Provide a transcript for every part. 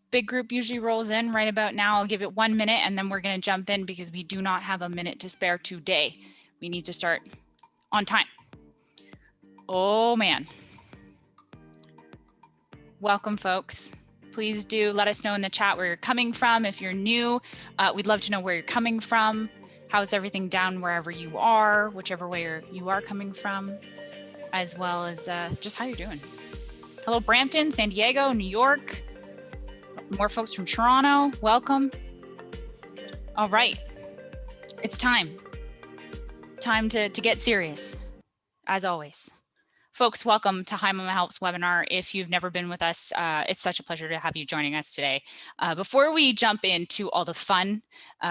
Big group usually rolls in right about now. I'll give it 1 minute and then we're going to jump in because we do not have a minute to spare today. We need to start on time. Oh man. Welcome, folks. Please do let us know in the chat where you're coming from. If you're new, we'd love to know where you're coming from. How's everything down wherever you are, whichever way you are coming from, as well as just how you're doing. Hello, Brampton, San Diego, New York. More folks from Toronto, welcome. All right, it's time to get serious, as always. Folks, welcome to Hi Mama Helps webinar. If you've never been with us, it's such a pleasure to have you joining us today. Before we jump into all the fun,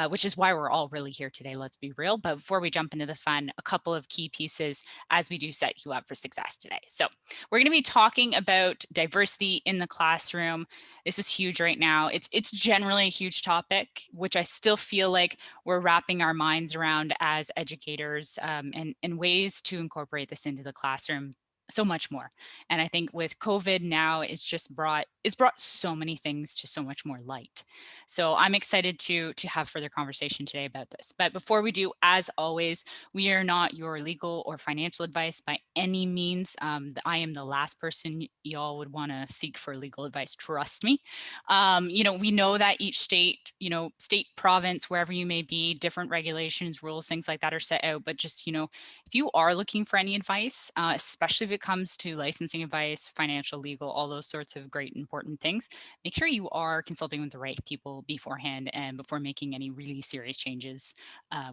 which is why we're all really here today, let's be real, but before we jump into the fun, a couple of key pieces as we do set you up for success today. So we're gonna be talking about diversity in the classroom. This is huge right now. It's generally a huge topic, which I still feel like we're wrapping our minds around as educators, and ways to incorporate this into the classroom so much more. And I think with COVID now, it's brought so many things to so much more light. So I'm excited to have further conversation today about this. But before we do, as always, we are not your legal or financial advice by any means. I am the last person y'all would want to seek for legal advice. Trust me. We know that each state, state, province, wherever you may be, different regulations, rules, things like that are set out. But just, if you are looking for any advice, especially if it comes to licensing advice, financial, legal, all those sorts of great important things, make sure you are consulting with the right people beforehand and before making any really serious changes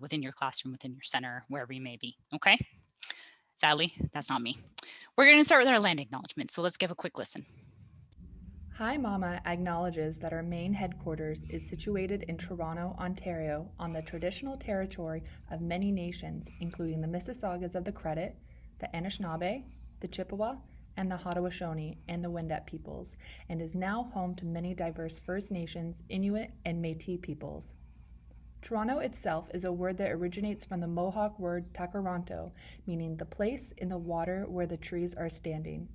within your classroom, within your center, wherever you may be, okay? Sadly, that's not me. We're gonna start with our land acknowledgement, so let's give a quick listen. Hi Mama acknowledges that our main headquarters is situated in Toronto, Ontario, on the traditional territory of many nations, including the Mississaugas of the Credit, the Anishinaabe, the Chippewa, and the Haudenosaunee and the Wendat peoples, and is now home to many diverse First Nations, Inuit, and Métis peoples. Toronto itself is a word that originates from the Mohawk word Takaranto, meaning the place in the water where the trees are standing.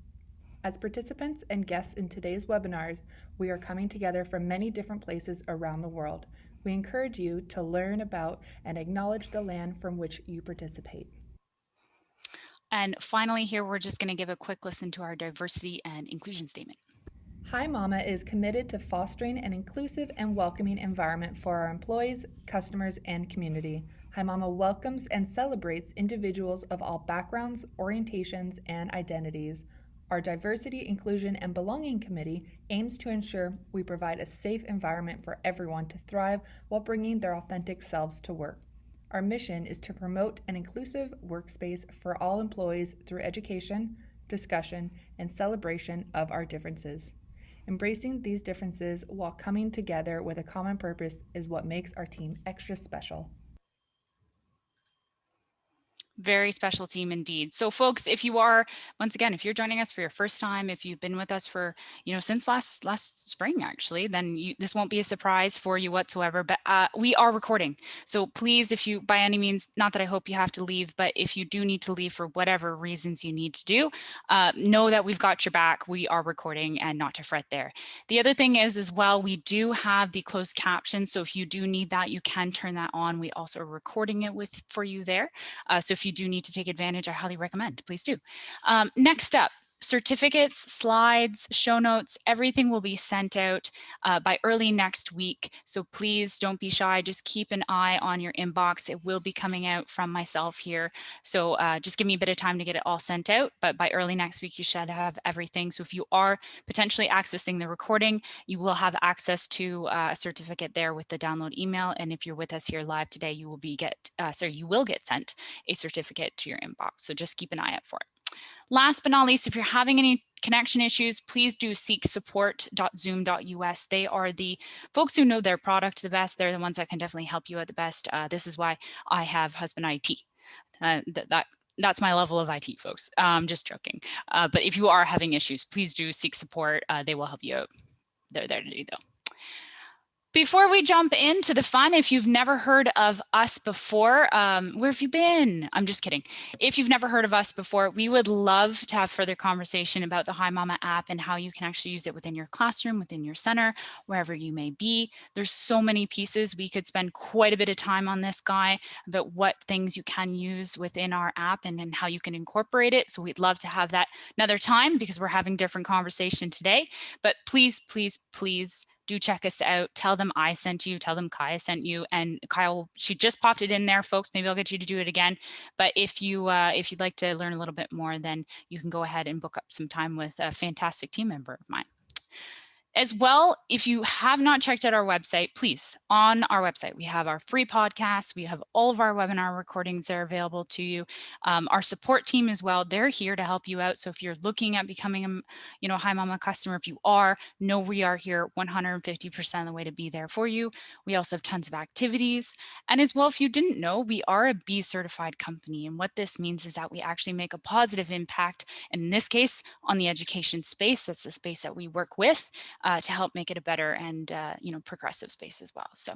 As participants and guests in today's webinar, we are coming together from many different places around the world. We encourage you to learn about and acknowledge the land from which you participate. And finally here, we're just going to give a quick listen to our diversity and inclusion statement. Hi Mama is committed to fostering an inclusive and welcoming environment for our employees, customers, and community. Hi Mama welcomes and celebrates individuals of all backgrounds, orientations, and identities. Our Diversity, Inclusion, and Belonging Committee aims to ensure we provide a safe environment for everyone to thrive while bringing their authentic selves to work. Our mission is to promote an inclusive workspace for all employees through education, discussion, and celebration of our differences. Embracing these differences while coming together with a common purpose is what makes our team extra special. Very special team indeed. So folks, if you are, once again, if you're joining us for your first time, if you've been with us for, since last spring, actually, then this won't be a surprise for you whatsoever, but we are recording. So please, if you, by any means, not that I hope you have to leave, but if you do need to leave for whatever reasons you need to do, know that we've got your back. We are recording and not to fret there. The other thing is as well, we do have the closed caption. So if you do need that, you can turn that on. We also are recording it for you there. So if you do need to take advantage, I highly recommend, please do. Next up, certificates, slides, show notes, everything will be sent out by early next week. So please don't be shy. Just keep an eye on your inbox. It will be coming out from myself here. So just give me a bit of time to get it all sent out. But by early next week, you should have everything. So if you are potentially accessing the recording, you will have access to a certificate there with the download email. And if you're with us here live today, you will get sent a certificate to your inbox. So just keep an eye out for it. Last but not least, if you're having any connection issues, please do seek support.zoom.us. They are the folks who know their product the best. They're the ones that can definitely help you out the best. This is why I have husband IT. That's my level of IT, folks. Just joking. But if you are having issues, please do seek support. They will help you out. They're there to do though. Before we jump into the fun, if you've never heard of us before, where have you been? I'm just kidding. If you've never heard of us before, we would love to have further conversation about the Hi Mama app and how you can actually use it within your classroom, within your center, wherever you may be. There's so many pieces. We could spend quite a bit of time on this guy about what things you can use within our app and how you can incorporate it. So we'd love to have that another time because we're having different conversation today. But please, please, please, do check us out. Tell them I sent you. Tell them Kaya sent you. And Kyle, she just popped it in there, folks. Maybe I'll get you to do it again. But if you'd like to learn a little bit more, then you can go ahead and book up some time with a fantastic team member of mine. As well, if you have not checked out our website, please, on our website, we have our free podcasts. We have all of our webinar recordings that are available to you. Our support team as well, they're here to help you out. So if you're looking at becoming a Hi Mama customer, if you are, know we are here 150% of the way to be there for you. We also have tons of activities. And as well, if you didn't know, we are a B certified company. And what this means is that we actually make a positive impact, and in this case, on the education space. That's the space that we work with. To help make it a better and progressive space as well. So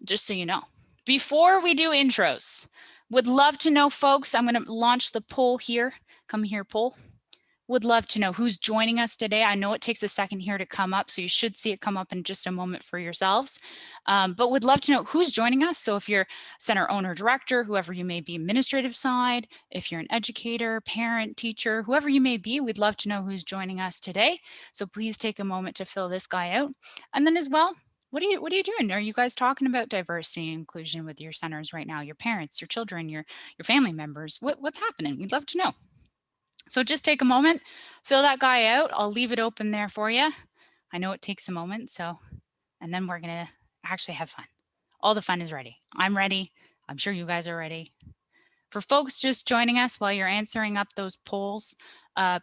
just so you know. Before we do intros, would love to know, folks, I'm going to launch the poll here. Come here, poll. Would love to know who's joining us today. I know it takes a second here to come up, so you should see it come up in just a moment for yourselves. But would love to know who's joining us. So if you're center owner, director, whoever you may be, administrative side, if you're an educator, parent, teacher, whoever you may be, we'd love to know who's joining us today. So please take a moment to fill this guy out. And then as well, what are you doing? Are you guys talking about diversity and inclusion with your centers right now? Your parents, your children, your family members? What's happening? We'd love to know. So just take a moment, fill that guy out. I'll leave it open there for you. I know it takes a moment, and then we're gonna actually have fun. All the fun is ready. I'm ready. I'm sure you guys are ready. For folks just joining us while you're answering up those polls,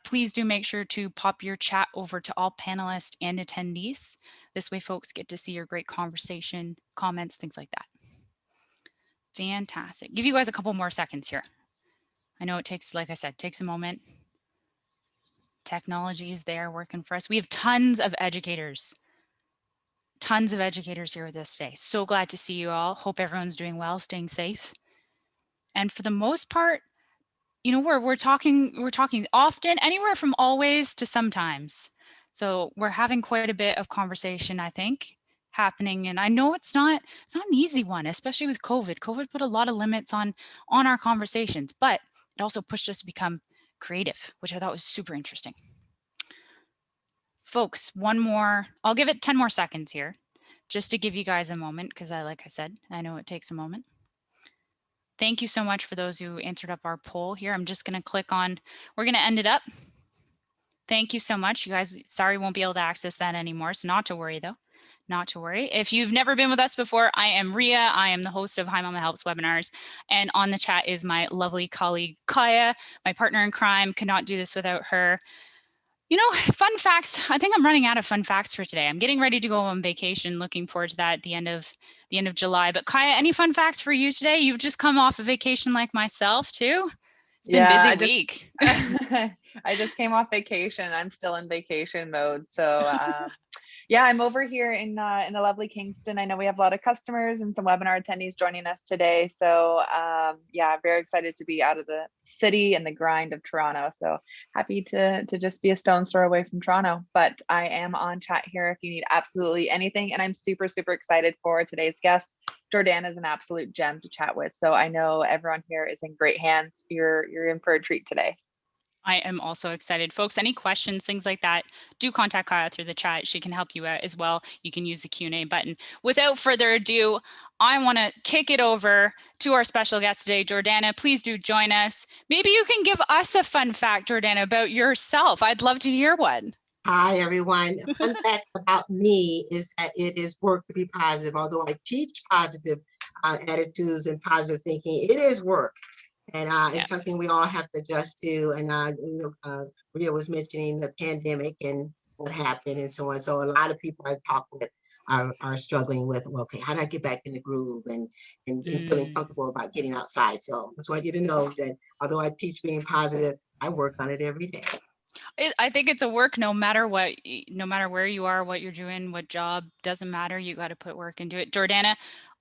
please do make sure to pop your chat over to all panelists and attendees. This way folks get to see your great conversation, comments, things like that. Fantastic. Give you guys a couple more seconds here. I know it takes, like I said, takes a moment. Technology is there working for us. We have tons of educators here with us today. So glad to see you all. Hope everyone's doing well, staying safe. And for the most part, we're talking often, anywhere from always to sometimes. So we're having quite a bit of conversation, I think, happening. And I know it's not an easy one, especially with COVID. COVID put a lot of limits on our conversations, but it also pushed us to become creative, which I thought was super interesting. Folks, one more, I'll give it 10 more seconds here just to give you guys a moment because like I said, I know it takes a moment. Thank you so much for those who answered up our poll here. I'm just going to click on, we're going to end it up. Thank you so much. You guys, sorry, won't be able to access that anymore. So not to worry though. Not to worry. If you've never been with us before, I am Ria. I am the host of Hi Mama Helps webinars. And on the chat is my lovely colleague, Kaya, my partner in crime. Could not do this without her. Fun facts. I think I'm running out of fun facts for today. I'm getting ready to go on vacation. Looking forward to that at the end of July. But Kaya, any fun facts for you today? You've just come off a vacation like myself too. It's been a Yeah, busy I just week. I just came off vacation. I'm still in vacation mode. So yeah, I'm over here in the lovely Kingston. I know we have a lot of customers and some webinar attendees joining us today. So yeah, very excited to be out of the city and the grind of Toronto. So happy to just be a stone's throw away from Toronto. But I am on chat here if you need absolutely anything. And I'm super, super excited for today's guest. Jordana is an absolute gem to chat with. So I know everyone here is in great hands. You're in for a treat today. I am also excited. Folks, any questions, things like that, do contact Kaya through the chat. She can help you out as well. You can use the Q&A button. Without further ado, I want to kick it over to our special guest today, Jordana. Please do join us. Maybe you can give us a fun fact, Jordana, about yourself. I'd love to hear one. Hi, everyone. A fun fact about me is that it is work to be positive. Although I teach positive attitudes and positive thinking, it is work. And it's something we all have to adjust to. And Ria was mentioning the pandemic and what happened and so on. So a lot of people I talk with are struggling with, well, okay, how do I get back in the groove and feeling comfortable about getting outside? So I just want you to know that although I teach being positive, I work on it every day. I think it's a work no matter what, no matter where you are, what you're doing, what job, doesn't matter. You got to put work into it. Jordana,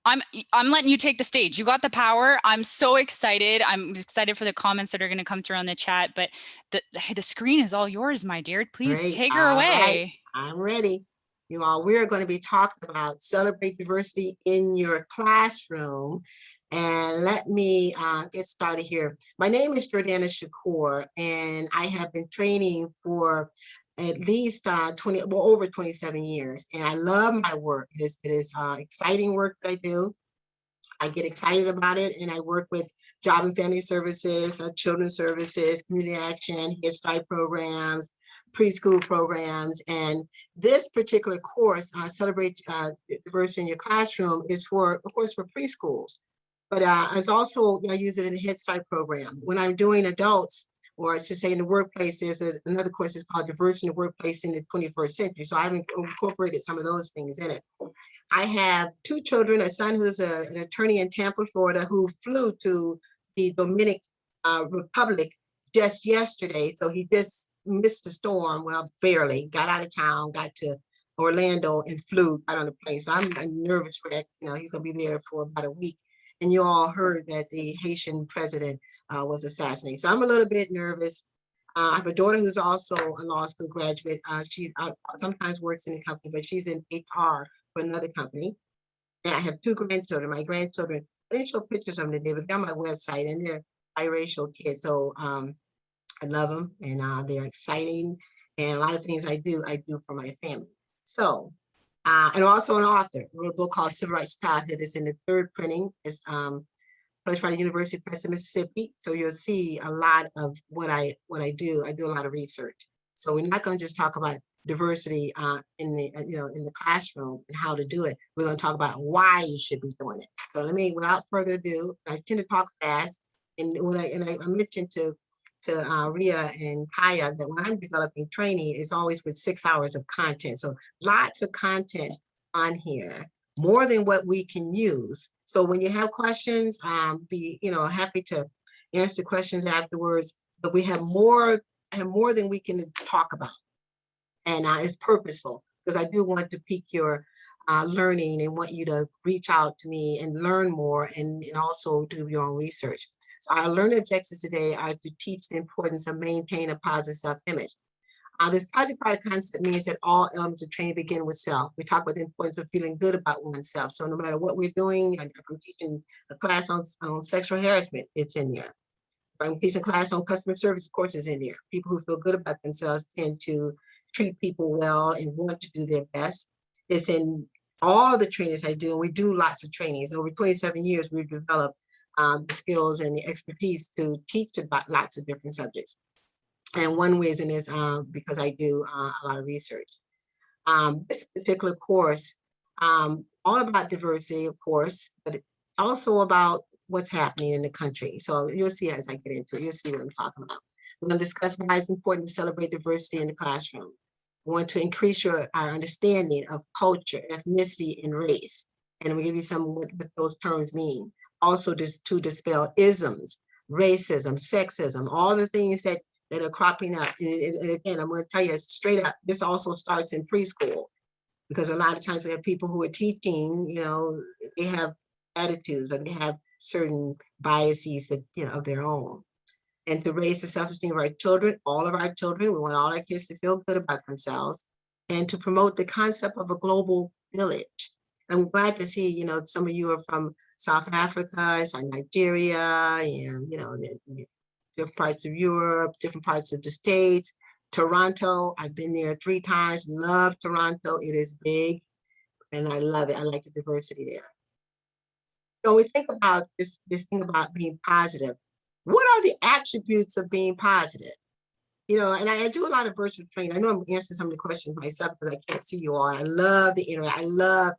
I'm letting you take the stage. You got the power. I'm so excited. I'm excited for the comments that are going to come through on the chat, but the screen is all yours, my dear. Please Great. take her away. Right. I'm ready. You all, we're going to be talking about celebrate diversity in your classroom. And let me get started here. My name is Jordana Shakoor, and I have been training for at least over 27 years. And I love my work. It is exciting work that I do. I get excited about it, and I work with Job and Family Services, Children's Services, Community Action, Head Start programs, preschool programs. And this particular course, Celebrate Diversity in Your Classroom, is for, of course, for preschools. But it's also, I use it in the Head Start program. When I'm doing adults, or I should say in the workplace, there's another course is called Diversity in the Workplace in the 21st Century. So I've incorporated some of those things in it. I have two children, a son who's an attorney in Tampa, Florida, who flew to the Dominican Republic just yesterday. So he just missed the storm, well, barely, got out of town, got to Orlando and flew out on the plane. So I'm a nervous wreck. He's gonna be there for about a week. And you all heard that the Haitian president was assassinated. So I'm a little bit nervous. I have a daughter who's also a law school graduate. She sometimes works in the company, but she's in HR for another company. And I have two grandchildren. My grandchildren, I didn't show pictures of them today, but they're on my website, and they're biracial kids. So I love them, and they're exciting. And a lot of things I do for my family. So, and also an author. I wrote a book called Civil Rights Childhood. It's in the third printing. It's published by the University of Press in Mississippi. So you'll see a lot of what I do. I do a lot of research. So we're not going to just talk about diversity in the classroom and how to do it. We're going to talk about why you should be doing it. So without further ado, I tend to talk fast. And I mentioned to Ria and Kaya that when I'm developing training, it's always with 6 hours of content. So lots of content on here, more than what we can use. So when you have questions, be happy to answer questions afterwards. But we have more than we can talk about, and it's purposeful because I do want to pique your learning and want you to reach out to me and learn more, and also do your own research. So our learning objectives today are to teach the importance of maintaining a positive self-image. This PosiPower concept means that all elements of training begin with self. We talk about the importance of feeling good about oneself. So no matter what we're doing, I'm teaching a class on sexual harassment, it's in there. I'm teaching a class on customer service, of course, is in there. People who feel good about themselves tend to treat people well and want to do their best. It's in all the trainings I do, and we do lots of trainings. Over 27 years, we've developed the skills and the expertise to teach about lots of different subjects. And one reason is because I do a lot of research. This particular course, all about diversity, of course, but also about what's happening in the country. So you'll see as I get into it, you'll see what I'm talking about. We're going to discuss why it's important to celebrate diversity in the classroom. We want to increase our understanding of culture, ethnicity, and race. And we'll give you some of what those terms mean. Also, just to dispel isms, racism, sexism, all the things that are cropping up. And again, I'm going to tell you straight up, this also starts in preschool, because a lot of times we have people who are teaching, they have attitudes or they have certain biases that, of their own. And to raise the self-esteem of our children, all of our children, we want all our kids to feel good about themselves, and to promote the concept of a global village. I'm glad to see, some of you are from South Africa, Nigeria, and, different parts of Europe, different parts of the States. Toronto, I've been there 3 times, love Toronto. It is big and I love it. I like the diversity there. So we think about this thing about being positive. What are the attributes of being positive? And I do a lot of virtual training. I know I'm answering some of the questions myself because I can't see you all. I love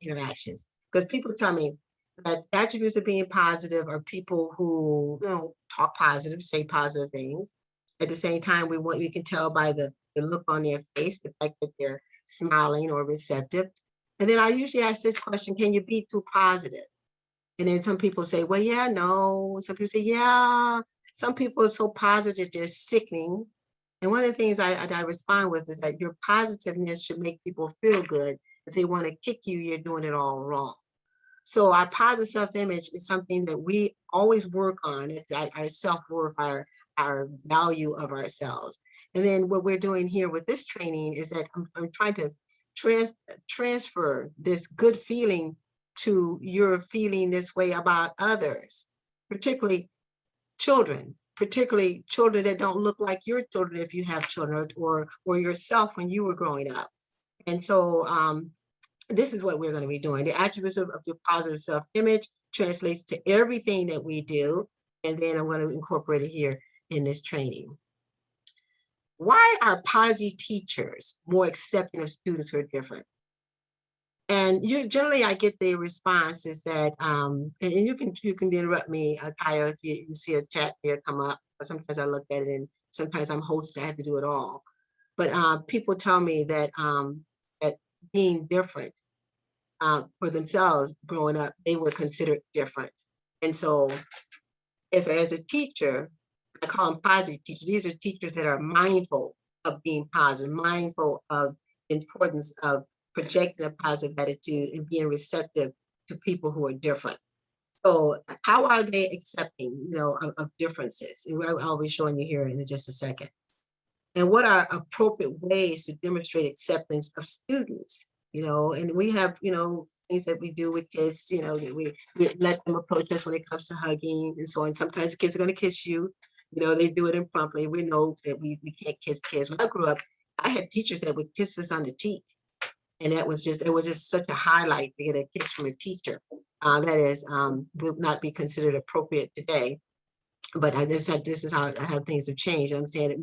interactions, because people tell me that attributes of being positive are people who, talk positive, say positive things. At the same time, we can tell by the look on their face, the fact that they're smiling or receptive. And then I usually ask this question: can you be too positive? And then some people say, well, yeah, no. Some people say, yeah. Some people are so positive, they're sickening. And one of the things I respond with is that your positiveness should make people feel good. If they want to kick you, you're doing it all wrong. So our positive self-image is something that we always work on. It's our self-worth, our value of ourselves. And then what we're doing here with this training is that I'm trying to transfer this good feeling to your feeling this way about others, particularly children that don't look like your children if you have children, or yourself when you were growing up. And so this is what we're going to be doing. The attributes of your positive self-image translates to everything that we do. And then I'm going to incorporate it here in this training. Why are Posi teachers more accepting of students who are different? And generally I get the response is that, and you can interrupt me, Kaya, if you see a chat there come up. Sometimes I look at it, and sometimes I'm host, I have to do it all. But people tell me that that being different for themselves growing up, they were considered different. And so if as a teacher, I call them positive teachers, these are teachers that are mindful of being positive, mindful of the importance of projecting a positive attitude and being receptive to people who are different. So how are they accepting, of differences? I'll be showing you here in just a second. And what are appropriate ways to demonstrate acceptance of students? And we have, things that we do with kids, we let them approach us when it comes to hugging and so on. Sometimes kids are going to kiss you, they do it impromptu. We know that we can't kiss kids. When I grew up, I had teachers that would kiss us on the cheek. And it was just such a highlight to get a kiss from a teacher. That is, would not be considered appropriate today. But this is how things have changed. I'm saying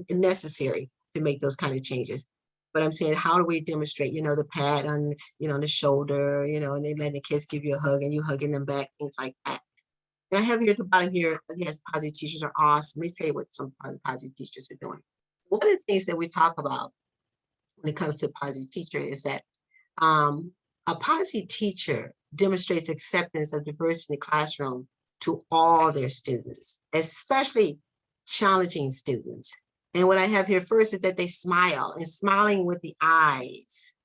it necessary to make those kind of changes. But I'm saying, how do we demonstrate, the pat on, on the shoulder, and then letting the kids give you a hug and you hugging them back, things like that. And I have here at the bottom here, yes, positive teachers are awesome. Let me tell you what some positive teachers are doing. One of the things that we talk about when it comes to positive teacher is that a positive teacher demonstrates acceptance of diversity in the classroom to all their students, especially challenging students. And what I have here first is that they smile, and smiling with the eyes,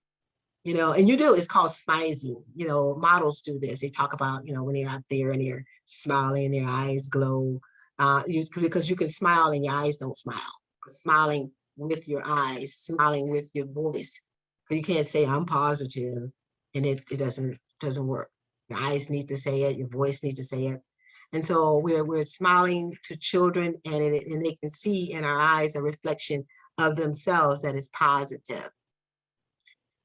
and it's called smizing. Models do this. They talk about, when they're out there and they're smiling, their eyes glow, because you can smile and your eyes don't smile. Smiling with your eyes, smiling with your voice, because you can't say I'm positive and it doesn't work. Your eyes need to say it, your voice needs to say it. And so we're smiling to children, and they can see in our eyes a reflection of themselves that is positive.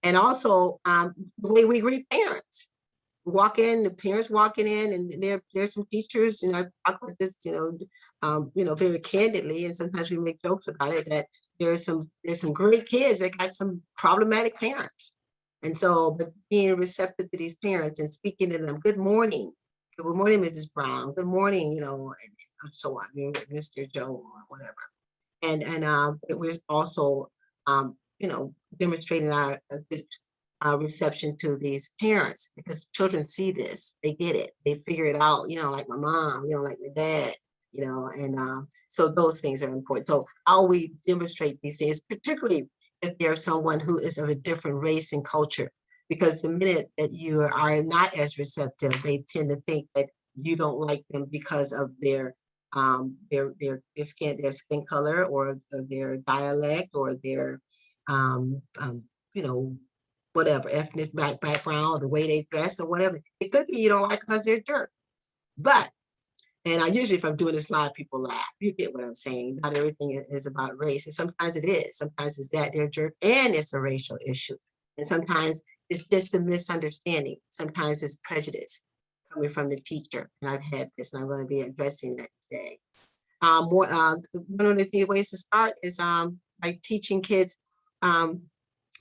And also the way we greet parents. The parents walking in, and there's some teachers, I talk about this, very candidly, and sometimes we make jokes about it, that there's some great kids that got some problematic parents. And so, but being receptive to these parents and speaking to them, good morning, Good morning, Mrs. Brown. Good morning, and so on, Mr. Joe or whatever. And it was also, demonstrating our good reception to these parents, because children see this, they get it, they figure it out, like my mom, like my dad, and so those things are important. So how we demonstrate these things, particularly if there's someone who is of a different race and culture, because the minute that you are not as receptive, they tend to think that you don't like them because of their skin color, or their dialect, or their um, um, you know whatever ethnic background, or the way they dress, or whatever. It could be you don't like because they're jerk. But and I usually, if I'm doing this live, people laugh. You get what I'm saying. Not everything is about race, and sometimes it is. Sometimes it's that they're jerk, and it's a racial issue, and sometimes it's just a misunderstanding. Sometimes it's prejudice coming from the teacher, and I've had this, and I'm going to be addressing that today. One of the ways to start is like teaching kids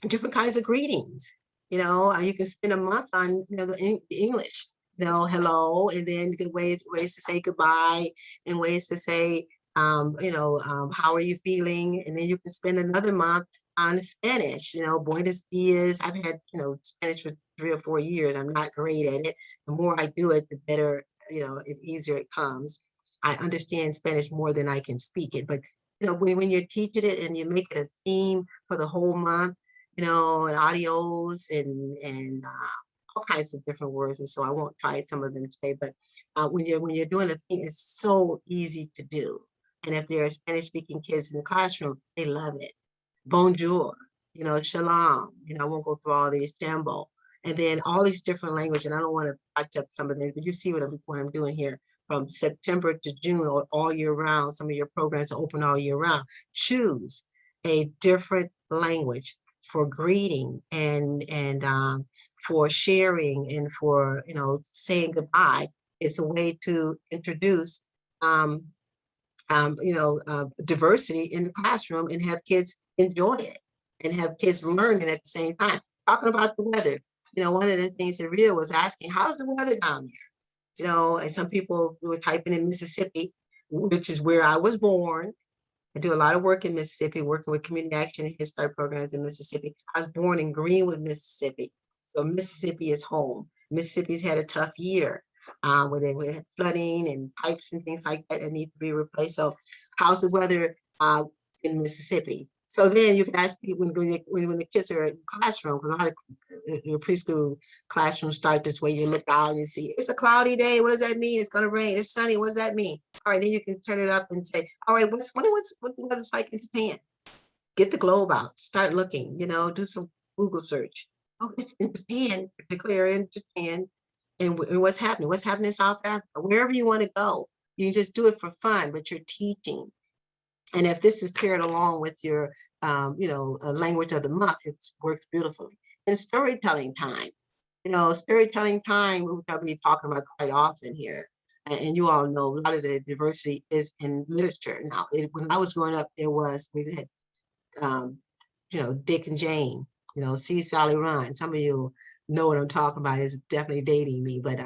different kinds of greetings. You can spend a month on the English. Hello, and then the ways to say goodbye, and ways to say how are you feeling, and then you can spend another month on Spanish. Buenos dias. I've had Spanish for 3 or 4 years. I'm not great at it. The more I do it, the better. The easier it comes. I understand Spanish more than I can speak it, but when you're teaching it and you make it a theme for the whole month, and audios and all kinds of different words. And so I won't try some of them today, but when you're doing a thing, it's so easy to do. And if there are Spanish speaking kids in the classroom, they love it. Bonjour, shalom, I won't go through all these, jambo, and then all these different language. And I don't want to touch up some of these, but you see what I'm doing here. From September to June, or all year round, some of your programs are open all year round. Choose a different language for greeting, and for sharing, and for saying goodbye. It's a way to introduce diversity in the classroom, and have kids enjoy it, and have kids learn it at the same time. Talking about the weather, one of the things that Ria was asking, how's the weather down there? And some people were typing in Mississippi, which is where I was born. I do a lot of work in Mississippi, working with community action and Head Start programs in Mississippi. I was born in Greenwood, Mississippi. So Mississippi is home. Mississippi's had a tough year where they had flooding and pipes and things like that need to be replaced. So how's the weather in Mississippi? So then you can ask people when the kids are in the classroom, because a lot of your preschool classrooms start this way. You look out and you see, it's a cloudy day. What does that mean? It's going to rain. It's sunny. What does that mean? All right, then you can turn it up and say, all right, what the weather's like in Japan? Get the globe out. Start looking, do some Google search. Oh, it's in Japan, particularly in Japan. And what's happening? What's happening in South Africa? Wherever you want to go, you just do it for fun, but you're teaching. And if this is paired along with your, language of the month, it works beautifully. And storytelling time, storytelling time, we're going to be talking about quite often here. And you all know a lot of the diversity is in literature. Now, when I was growing up, we had, Dick and Jane, See Sally Run. Some of you know what I'm talking about. It's definitely dating me, but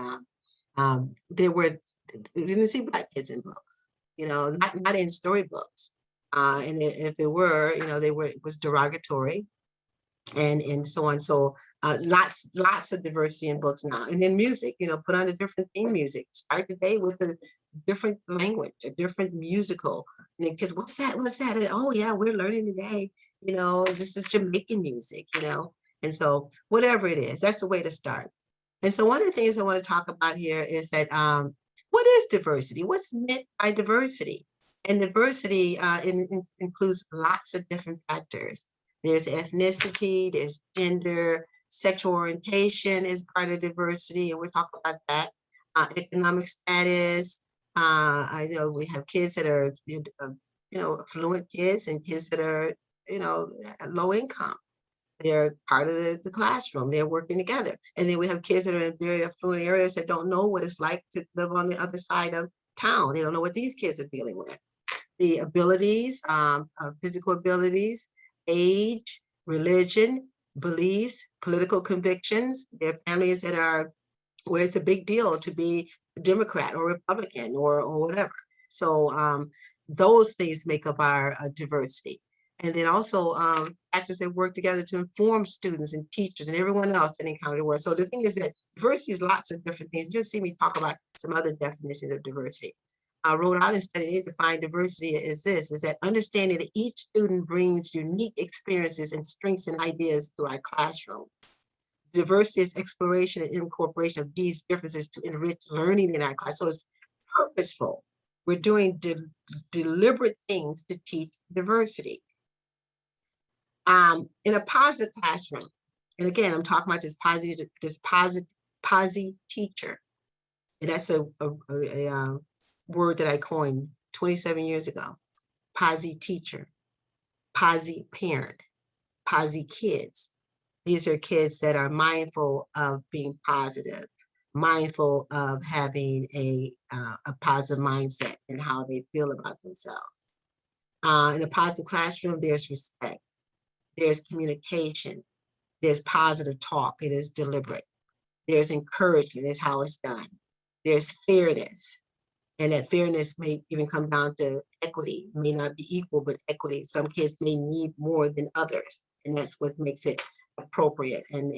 we didn't see Black kids in books, not in storybooks. And if they were, it was derogatory, and so on. So lots of diversity in books now. And then music, put on a different theme music. Start the day with a different language, a different musical. And the kids, what's that? What's that? And, oh yeah, we're learning today. This is Jamaican music, And so whatever it is, that's the way to start. And so one of the things I want to talk about here is that what is diversity? What's meant by diversity? And diversity includes lots of different factors. There's ethnicity, there's gender, sexual orientation is part of diversity, and we'll talk about that. Economic status. I know we have kids that are, affluent kids, and kids that are, low income. They're part of the classroom. They're working together. And then we have kids that are in very affluent areas that don't know what it's like to live on the other side of town. They don't know what these kids are dealing with. The abilities, physical abilities, age, religion, beliefs, political convictions. There are families that are where it's a big deal to be Democrat or Republican or whatever. So those things make up our diversity. And then also actors that work together to inform students and teachers and everyone else that encounter the world. So the thing is that diversity is lots of different things. You'll see me talk about some other definitions of diversity. I wrote out and studied and defined diversity as this, is that understanding that each student brings unique experiences and strengths and ideas to our classroom. Diversity is exploration and incorporation of these differences to enrich learning in our class. So it's purposeful. We're doing deliberate things to teach diversity. In a positive classroom, and again, I'm talking about this posi teacher, and that's a word that I coined 27 years ago. Posi teacher, posi parent, posi kids. These are kids that are mindful of being positive, mindful of having a positive mindset and how they feel about themselves. In a positive classroom, there's respect, there's communication, there's positive talk, it is deliberate. There's encouragement, is how it's done. There's fairness, and that fairness may even come down to equity. It may not be equal, but equity. Some kids may need more than others, and that's what makes it appropriate. And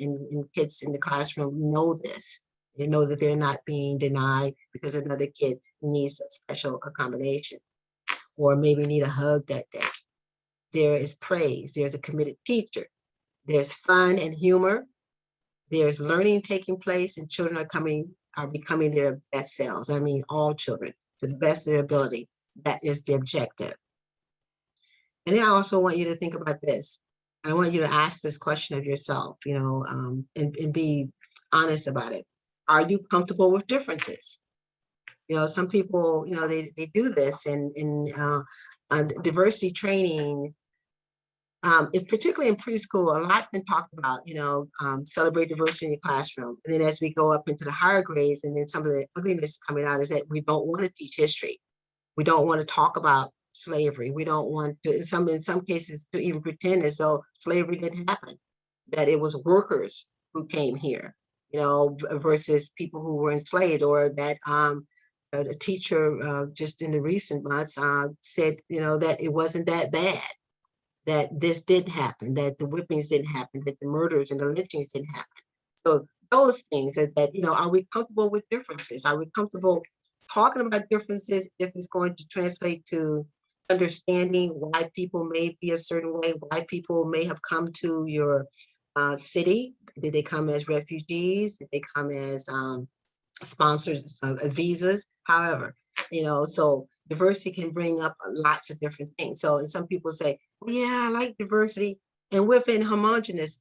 kids in the classroom know this. They know that they're not being denied because another kid needs a special accommodation or maybe need a hug that day. There is praise. There's a committed teacher. There's fun and humor. There's learning taking place, and children are becoming their best selves. I mean, all children, to the best of their ability. That is the objective. And then I also want you to think about this. I want you to ask this question of yourself, you know, and be honest about it. Are you comfortable with differences? You know, some people, you know, they do this in diversity training. Particularly in preschool, a lot's been talked about, you know, celebrate diversity in the classroom. And then as we go up into the higher grades, and then some of the ugliness coming out is that we don't want to teach history. We don't want to talk about slavery. We don't want to, in some cases, to even pretend as though slavery didn't happen, that it was workers who came here, you know, versus people who were enslaved, or that a teacher just in the recent months said, you know, that it wasn't that bad, that this didn't happen, that the whippings didn't happen, that the murders and the lynchings didn't happen. So those things that, you know, are we comfortable with differences? Are we comfortable talking about differences if it's going to translate to understanding why people may be a certain way, why people may have come to your city? Did they come as refugees? Did they come as sponsors of visas? However, you know, so diversity can bring up lots of different things. So and some people say, well, yeah, I like diversity. And within homogenous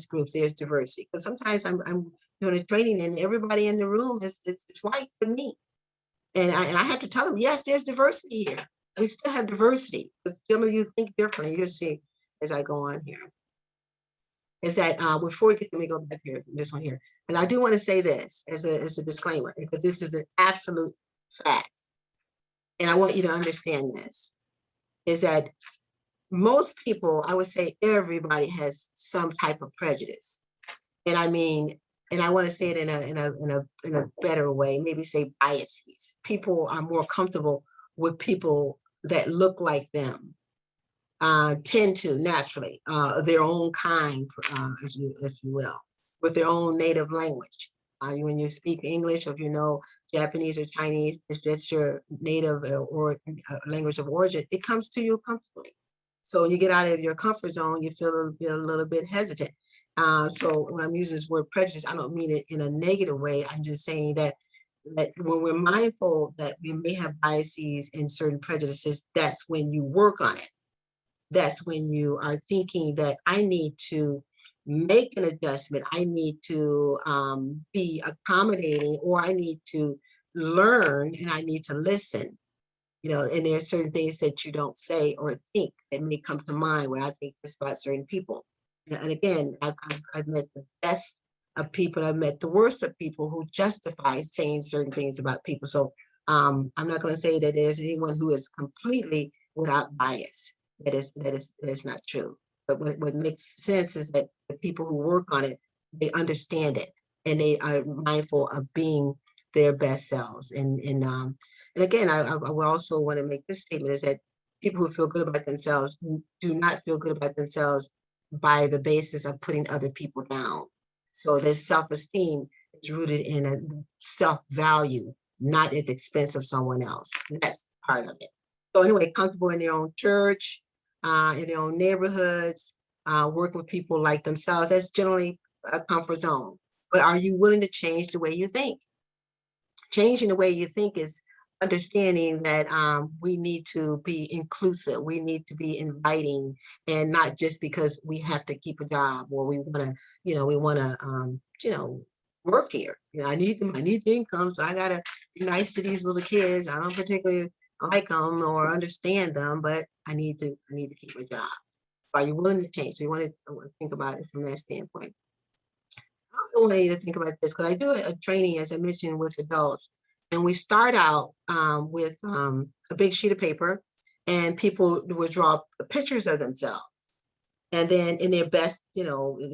groups, there's diversity. Because sometimes I'm doing a training and everybody in the room is white to me. And I have to tell them, yes, there's diversity here. We still have diversity. But some of you think differently. You'll see as I go on here. Is that before we get, let me go back here, this one here. And I do want to say this as a disclaimer, because this is an absolute fact. And I want you to understand this, is that most people, I would say everybody has some type of prejudice. And I mean, and I want to say it in a better way, maybe say biases. People are more comfortable with people that look like them, tend to naturally, their own kind, if you will, with their own native language. When you speak English, or if you know Japanese or Chinese, if that's your native or language of origin, it comes to you comfortably. So when you get out of your comfort zone, you feel a little bit hesitant. So when I'm using this word prejudice, I don't mean it in a negative way. I'm just saying that when we're mindful that we may have biases and certain prejudices, that's when you work on it. That's when you are thinking that I need to make an adjustment. I need to be accommodating, or I need to learn, and I need to listen. You know, and there are certain things that you don't say or think that may come to mind when I think this about certain people. And again, I've met the best of people. I've met the worst of people who justify saying certain things about people. So I'm not going to say that there's anyone who is completely without bias. That is not true. But what makes sense is that the people who work on it, they understand it, and they are mindful of being their best selves. And again, I will also want to make this statement is that people who feel good about themselves do not feel good about themselves by the basis of putting other people down. So this self-esteem is rooted in a self-value, not at the expense of someone else. And that's part of it. So anyway, comfortable in their own church, in their own neighborhoods, work with people like themselves. That's generally a comfort zone. But are you willing to change the way you think? Changing the way you think is understanding that we need to be inclusive. We need to be inviting, and not just because we have to keep a job or we want to, we want to, work here. I need them. I need the income, so I gotta be nice to these little kids. I don't particularly like them or understand them, but I need to keep a job. Are you willing to change? So you want to think about it from that standpoint. I also want you to think about this because I do a training, as I mentioned, with adults. And we start out with a big sheet of paper, and people would draw pictures of themselves. And then in their best, they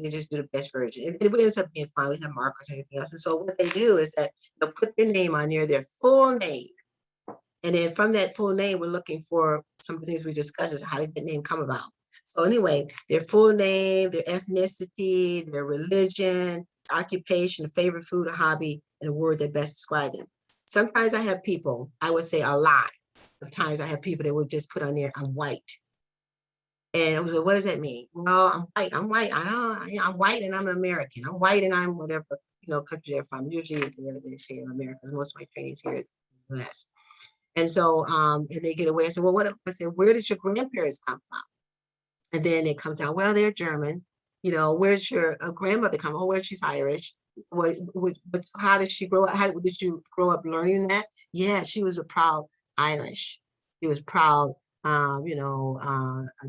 just do the best version. And it ends up being fun. We have markers and everything else. And so what they do is that they'll put their name on there, their full name. And then from that full name, we're looking for some of the things we discussed is how did that name come about? So anyway, their full name, their ethnicity, their religion, occupation, favorite food or hobby, and a word that best describes them. Sometimes I have people, I would say a lot of times I have people that would just put on there, I'm white. And I was like, what does that mean? Well, I'm white. I'm white and I'm American. I'm white and I'm whatever, country they're from. Usually they say in America, most of my trainings here in the US. And so, and they get away. I said, well, I said, where did your grandparents come from? And then it comes out, well, they're German. Where's your grandmother come? Oh, where she's Irish. How did she grow up? How did you grow up learning that? Yeah, she was a proud Irish. She was proud,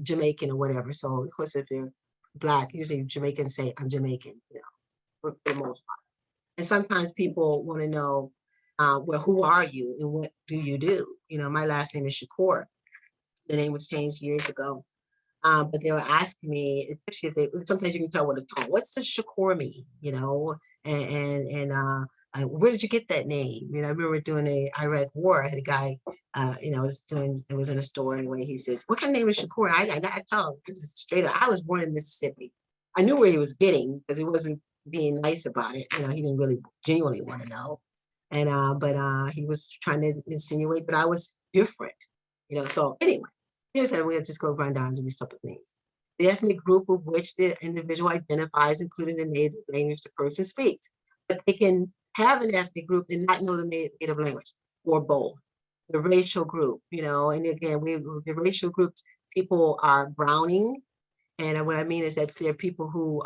Jamaican or whatever. So of course, if they're Black, usually Jamaicans say, I'm Jamaican, for the most part. And sometimes people want to know, well, who are you and what do you do? My last name is Shakoor. The name was changed years ago. But they were asking me, especially if sometimes you can tell with a tone, what's the Shakoor mean? And where did you get that name? I remember doing a Iraq war. I had a guy, it was in a store anyway. He says, what kind of name is Shakoor? I tell him just straight up, I was born in Mississippi. I knew where he was getting because he wasn't being nice about it. He didn't really genuinely want to know. And but he was trying to insinuate that I was different. So anyway. Yes, and we'll just go run down to these couple of things. The ethnic group of which the individual identifies, including the native language the person speaks. But they can have an ethnic group and not know the native language, or both. The racial group, and again, the racial groups, people are browning. And what I mean is that there are people who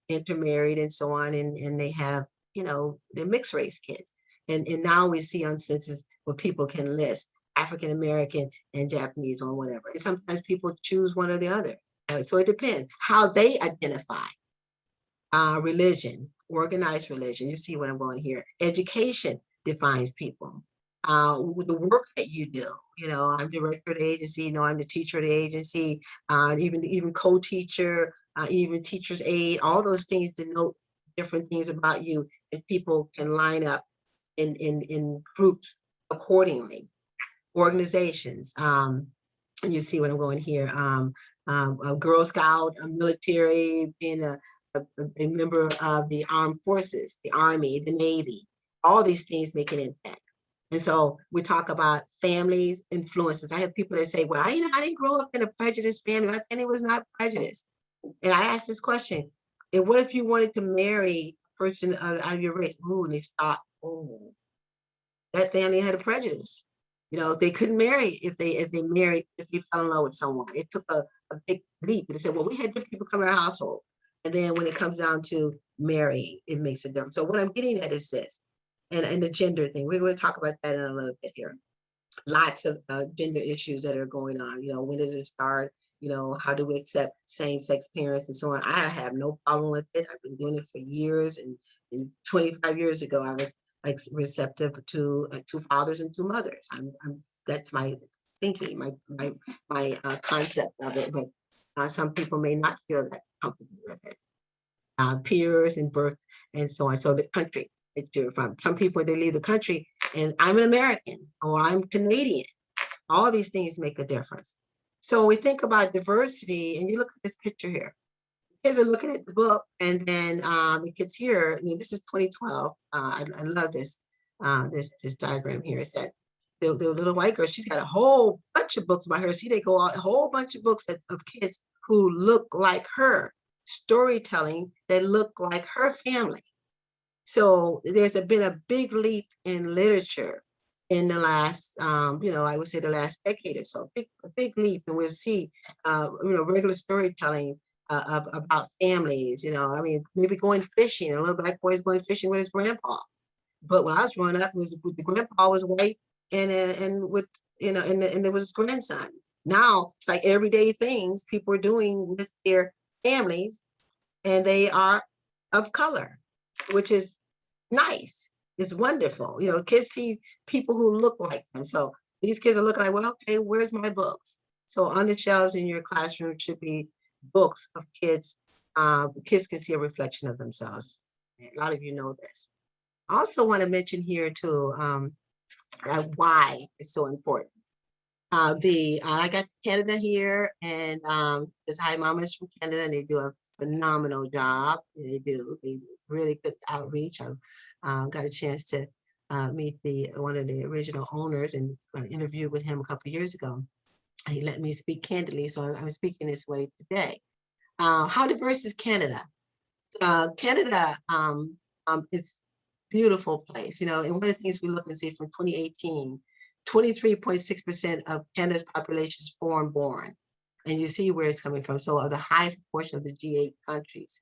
intermarried and so on, and they have, they're mixed race kids. And now we see on census where people can list African American and Japanese or whatever. And sometimes people choose one or the other. So it depends how they identify. Religion, organized religion. You see what I'm going here. Education defines people. The work that you do. I'm the director of the agency. I'm the teacher of the agency. Even co-teacher, even teacher's aide. All those things denote different things about you, and people can line up in groups accordingly. Organizations, and you see what I'm going here, a Girl Scout, a military, being a member of the armed forces, the Army, the Navy, all these things make an impact. And so we talk about families, influences. I have people that say, well, I didn't grow up in a prejudiced family. My family was not prejudiced. And I asked this question, and what if you wanted to marry a person out of your race? Ooh, and they stop, oh, that family had a prejudice. They couldn't marry if they fell in love with someone. It took a big leap. They said, well, we had different people come in our household. And then when it comes down to marrying, it makes a difference. So what I'm getting at is this, and the gender thing. We're going to talk about that in a little bit here. Lots of gender issues that are going on. When does it start? How do we accept same-sex parents and so on? I have no problem with it. I've been doing it for years. And 25 years ago, I was like receptive to two fathers and two mothers. That's my thinking, my concept of it. But some people may not feel that comfortable with it. Peers and birth and so on. So the country. that you're from. Some people, they leave the country and I'm an American or I'm Canadian. All these things make a difference. So we think about diversity, and you look at this picture here. Kids are looking at the book, and then the kids here, this is 2012. I love this diagram here. It said the little white girl, she's got a whole bunch of books about her. See, they go out, a whole bunch of books of kids who look like her, storytelling that look like her family. So there's been a big leap in literature in the last, I would say the last decade or so, a big leap, and we'll see, regular storytelling about families. I mean, maybe going fishing. A little black boy's going fishing with his grandpa. But when I was growing up, the grandpa was white, and with and there was his grandson. Now it's like everyday things people are doing with their families, and they are of color, which is nice. It's wonderful. Kids see people who look like them. So these kids are looking like, well, okay, where's my books? So on the shelves in your classroom should be books of kids. Kids can see a reflection of themselves. A lot of you know this. I also want to mention here too, why it's so important. I got Canada here, and this Hi Mama is from Canada, and they do a phenomenal job. They do really good outreach. I've got a chance to meet one of the original owners, and interviewed with him a couple of years ago. He let me speak candidly, so I'm speaking this way today. How diverse is Canada? Canada is beautiful place, and one of the things we look and see from 2018, 23.6% of Canada's population is foreign born. And you see where it's coming from. So of the highest portion of the G8 countries.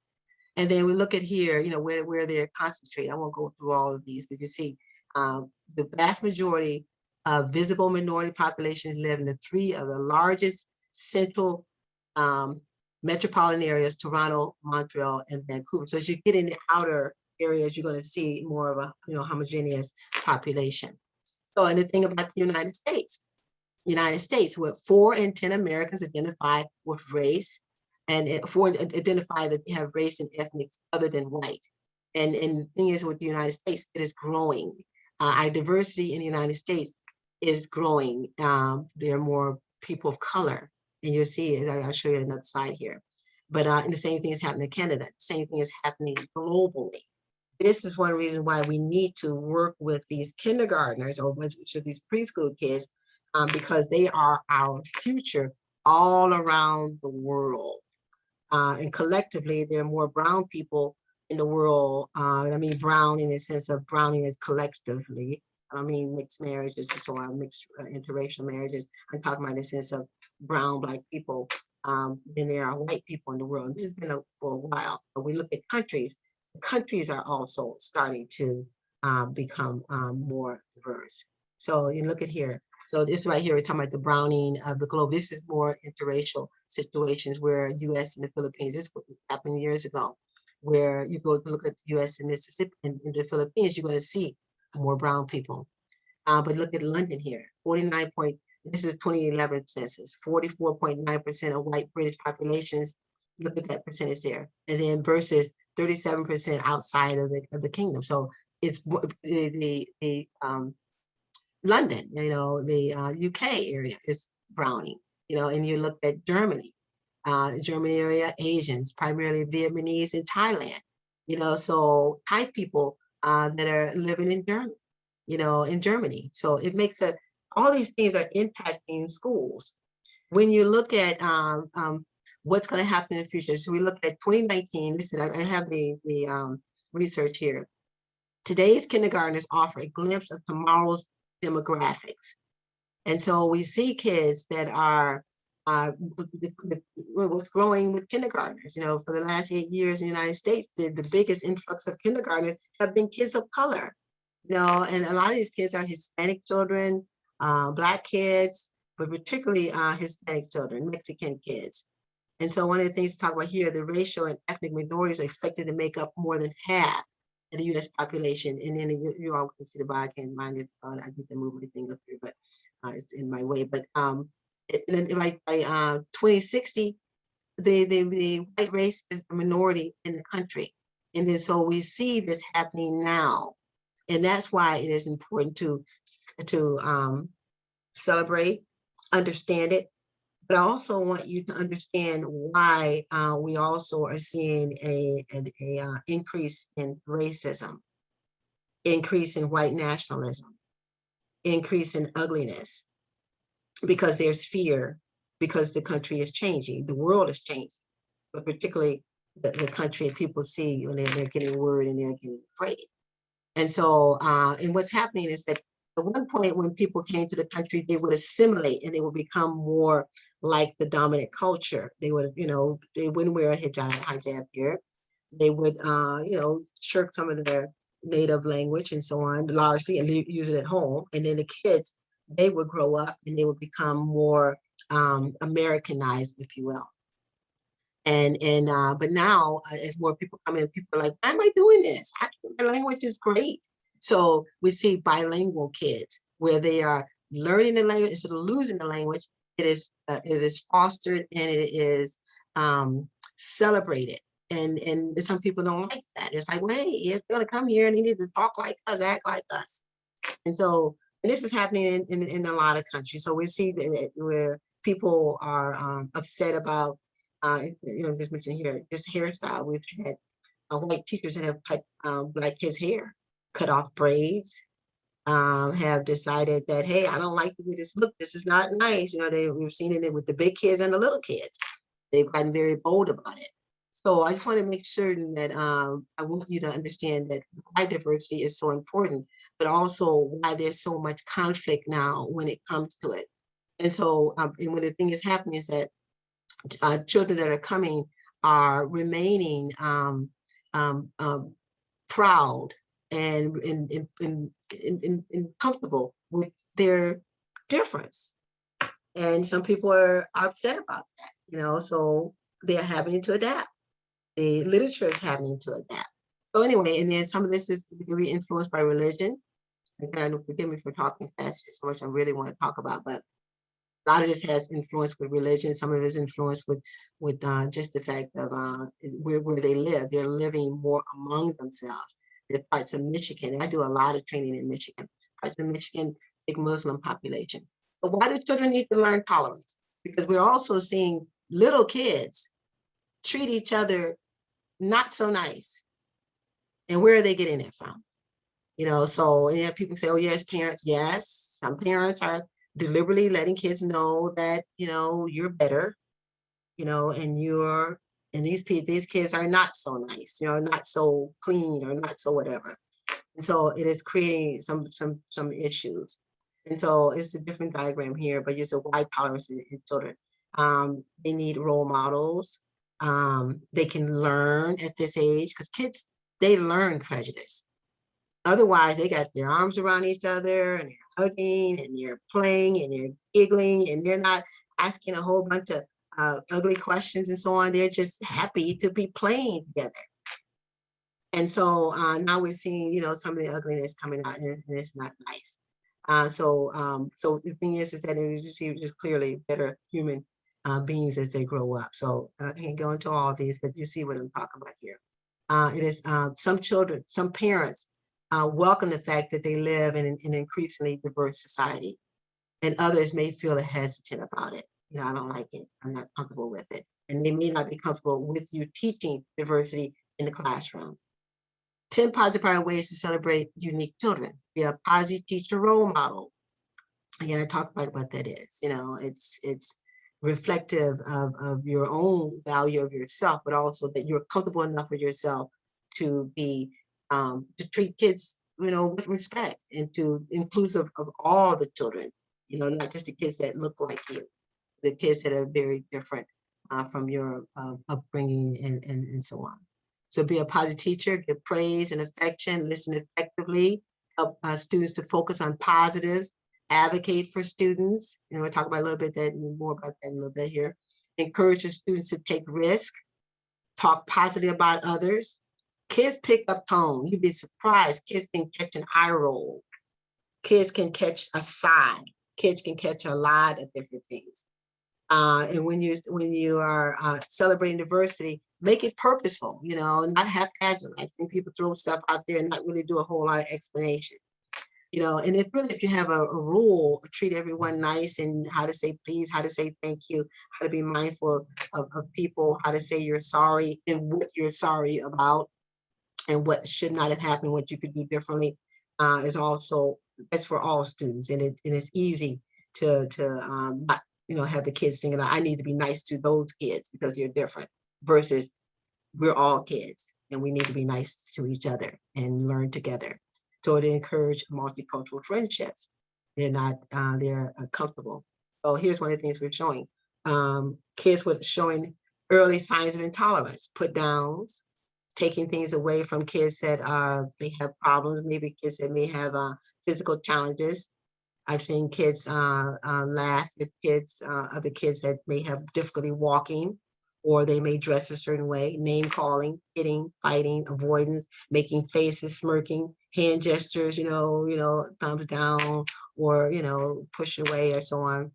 And then we look at here, where they're concentrated. I won't go through all of these, but you see the vast majority of visible minority populations live in the three of the largest central metropolitan areas, Toronto, Montreal, and Vancouver. So as you get in the outer areas, you're going to see more of a homogeneous population. So, and the thing about the United States, where 4 in 10 Americans identify with race, and 4 identify that they have race and ethnics other than white. And the thing is, with the United States, it is growing. Our diversity in the United States is growing. There are more people of color, and you'll see it. I'll show you another slide here. But and the same thing is happening in Canada. The same thing is happening globally. This is one reason why we need to work with these kindergartners or with these preschool kids, because they are our future all around the world. And collectively, there are more brown people in the world. I mean, brown in the sense of browning is collectively. I don't mean mixed marriages, just so mixed interracial marriages. I'm talking about in the sense of brown, black people. Then there are white people in the world. This has been for a while. But we look at countries. Countries are also starting to become more diverse. So you look at here. So this right here, we're talking about the browning of the globe. This is more interracial situations where U.S. and the Philippines, this happened years ago, where you go to look at the U.S. and Mississippi and in the Philippines, you're going to see more brown people. But look at London here, 49 point, this is 2011 census, 44.9% of white British populations. Look at that percentage there. And then versus 37% outside of the kingdom. So it's the London, the UK area is browning, and you look at Germany, Germany area, Asians, primarily Vietnamese and Thailand, so Thai people that are living in Germany, in Germany. So it makes all these things are impacting schools. When you look at what's going to happen in the future, so we look at 2019, listen, I have the research here. Today's kindergartners offer a glimpse of tomorrow's demographics. And so we see kids that are what's growing with kindergartners. For the last 8 years in the United States, the biggest influx of kindergartners have been kids of color. And a lot of these kids are Hispanic children, Black kids, but particularly Hispanic children, Mexican kids. And so one of the things to talk about here, the racial and ethnic minorities are expected to make up more than half of the U.S. population. And then you all can see the bar, I can't mind it. I need to move my thing up here, but it's in my way. But by 2060, the white race is the minority in the country. And then so we see this happening now. And that's why it is important to celebrate, understand it. But I also want you to understand why we also are seeing an increase in racism, increase in white nationalism, increase in ugliness, because there's fear, because the country is changing, the world is changing, but particularly the country, people see when they're getting worried and they're getting afraid. And so, and what's happening is that at one point when people came to the country, they would assimilate and they would become more like the dominant culture. They would, they wouldn't wear a hijab here. They would, shirk some of their native language and so on, largely, and use it at home. And then the kids, they would grow up and they would become more Americanized, if you will. But now as more people come in, people are like, why am I doing this? My language is great. So we see bilingual kids where they are learning the language instead of losing the language. It is fostered and it is celebrated. And some people don't like that. It's like, well, hey, if you're gonna come here and you need to talk like us, act like us. And so, and this is happening in a lot of countries. So we see that where people are upset about just mentioned here, this hairstyle. We've had white teachers that have cut black kids' hair, cut off braids, have decided that, hey, I don't like the way this look. This is not nice. We've seen it with the big kids and the little kids. They've gotten very bold about it. So I just want to make certain that I want you to understand that why diversity is so important, but also why there's so much conflict now when it comes to it. And so, and when the thing is happening is that children that are coming are remaining proud and comfortable with their difference. And some people are upset about that, so they're having to adapt. The literature is having to adapt. So anyway, and then some of this is really influenced by religion. Again, forgive me for talking fast, so much I really want to talk about, but a lot of this has influence with religion. Some of it is influenced with just the fact of where they live. They're living more among themselves. There are parts of Michigan, and I do a lot of training in Michigan. Parts of Michigan, big Muslim population. But why do children need to learn tolerance? Because we're also seeing little kids treat each other not so nice. And where are they getting it from? So people say, oh, yes, parents. Yes, some parents are deliberately letting kids know that, you're better, and these kids are not so nice, not so clean or not so whatever. And so it is creating some issues. And so it's a different diagram here, but there's a wide tolerance in children. They need role models. They can learn at this age because kids, they learn prejudice. Otherwise, they got their arms around each other and they're hugging and they're playing and they're giggling and they're not asking a whole bunch of ugly questions and so on. They're just happy to be playing together. And so now we're seeing, some of the ugliness coming out, and it's not nice. So the thing is that you see just clearly better human beings as they grow up. So I can't go into all these, but you see what I'm talking about here. It is some children, some parents welcome the fact that they live in an increasingly diverse society, and others may feel hesitant about it. I don't like it. I'm not comfortable with it. And they may not be comfortable with you teaching diversity in the classroom. 10 PosiPower ways to celebrate unique children. Be a Posi teacher role model. Again, I talked about what that is. It's reflective of your own value of yourself, but also that you're comfortable enough with yourself to be to treat kids, with respect and to inclusive of all the children, not just the kids that look like you, the kids that are very different from your upbringing and so on. So be a Posi teacher, give praise and affection, listen effectively, help students to focus on positives, advocate for students. We'll talk about more about that in a little bit here. Encourage the students to take risk, talk positive about others. Kids pick up tone. You'd be surprised. Kids can catch an eye roll. Kids can catch a sigh. Kids can catch a lot of different things. And when you are celebrating diversity, make it purposeful, not haphazard. I've seen people throw stuff out there and not really do a whole lot of explanation. And if you have a rule, treat everyone nice, and how to say please, how to say thank you, how to be mindful of people, how to say you're sorry and what you're sorry about, and what should not have happened, what you could do differently, is also, that's for all students. And it's easy to not, have the kids thinking, I need to be nice to those kids because they're different, versus we're all kids and we need to be nice to each other and learn together. So to encourage multicultural friendships. They're comfortable. So here's one of the things we're showing. Kids with showing early signs of intolerance, put downs, taking things away from kids that may have problems, maybe kids that may have physical challenges. I've seen kids laugh at other kids that may have difficulty walking, or they may dress a certain way, name calling, hitting, fighting, avoidance, making faces, smirking, hand gestures, thumbs down, or, push away or so on.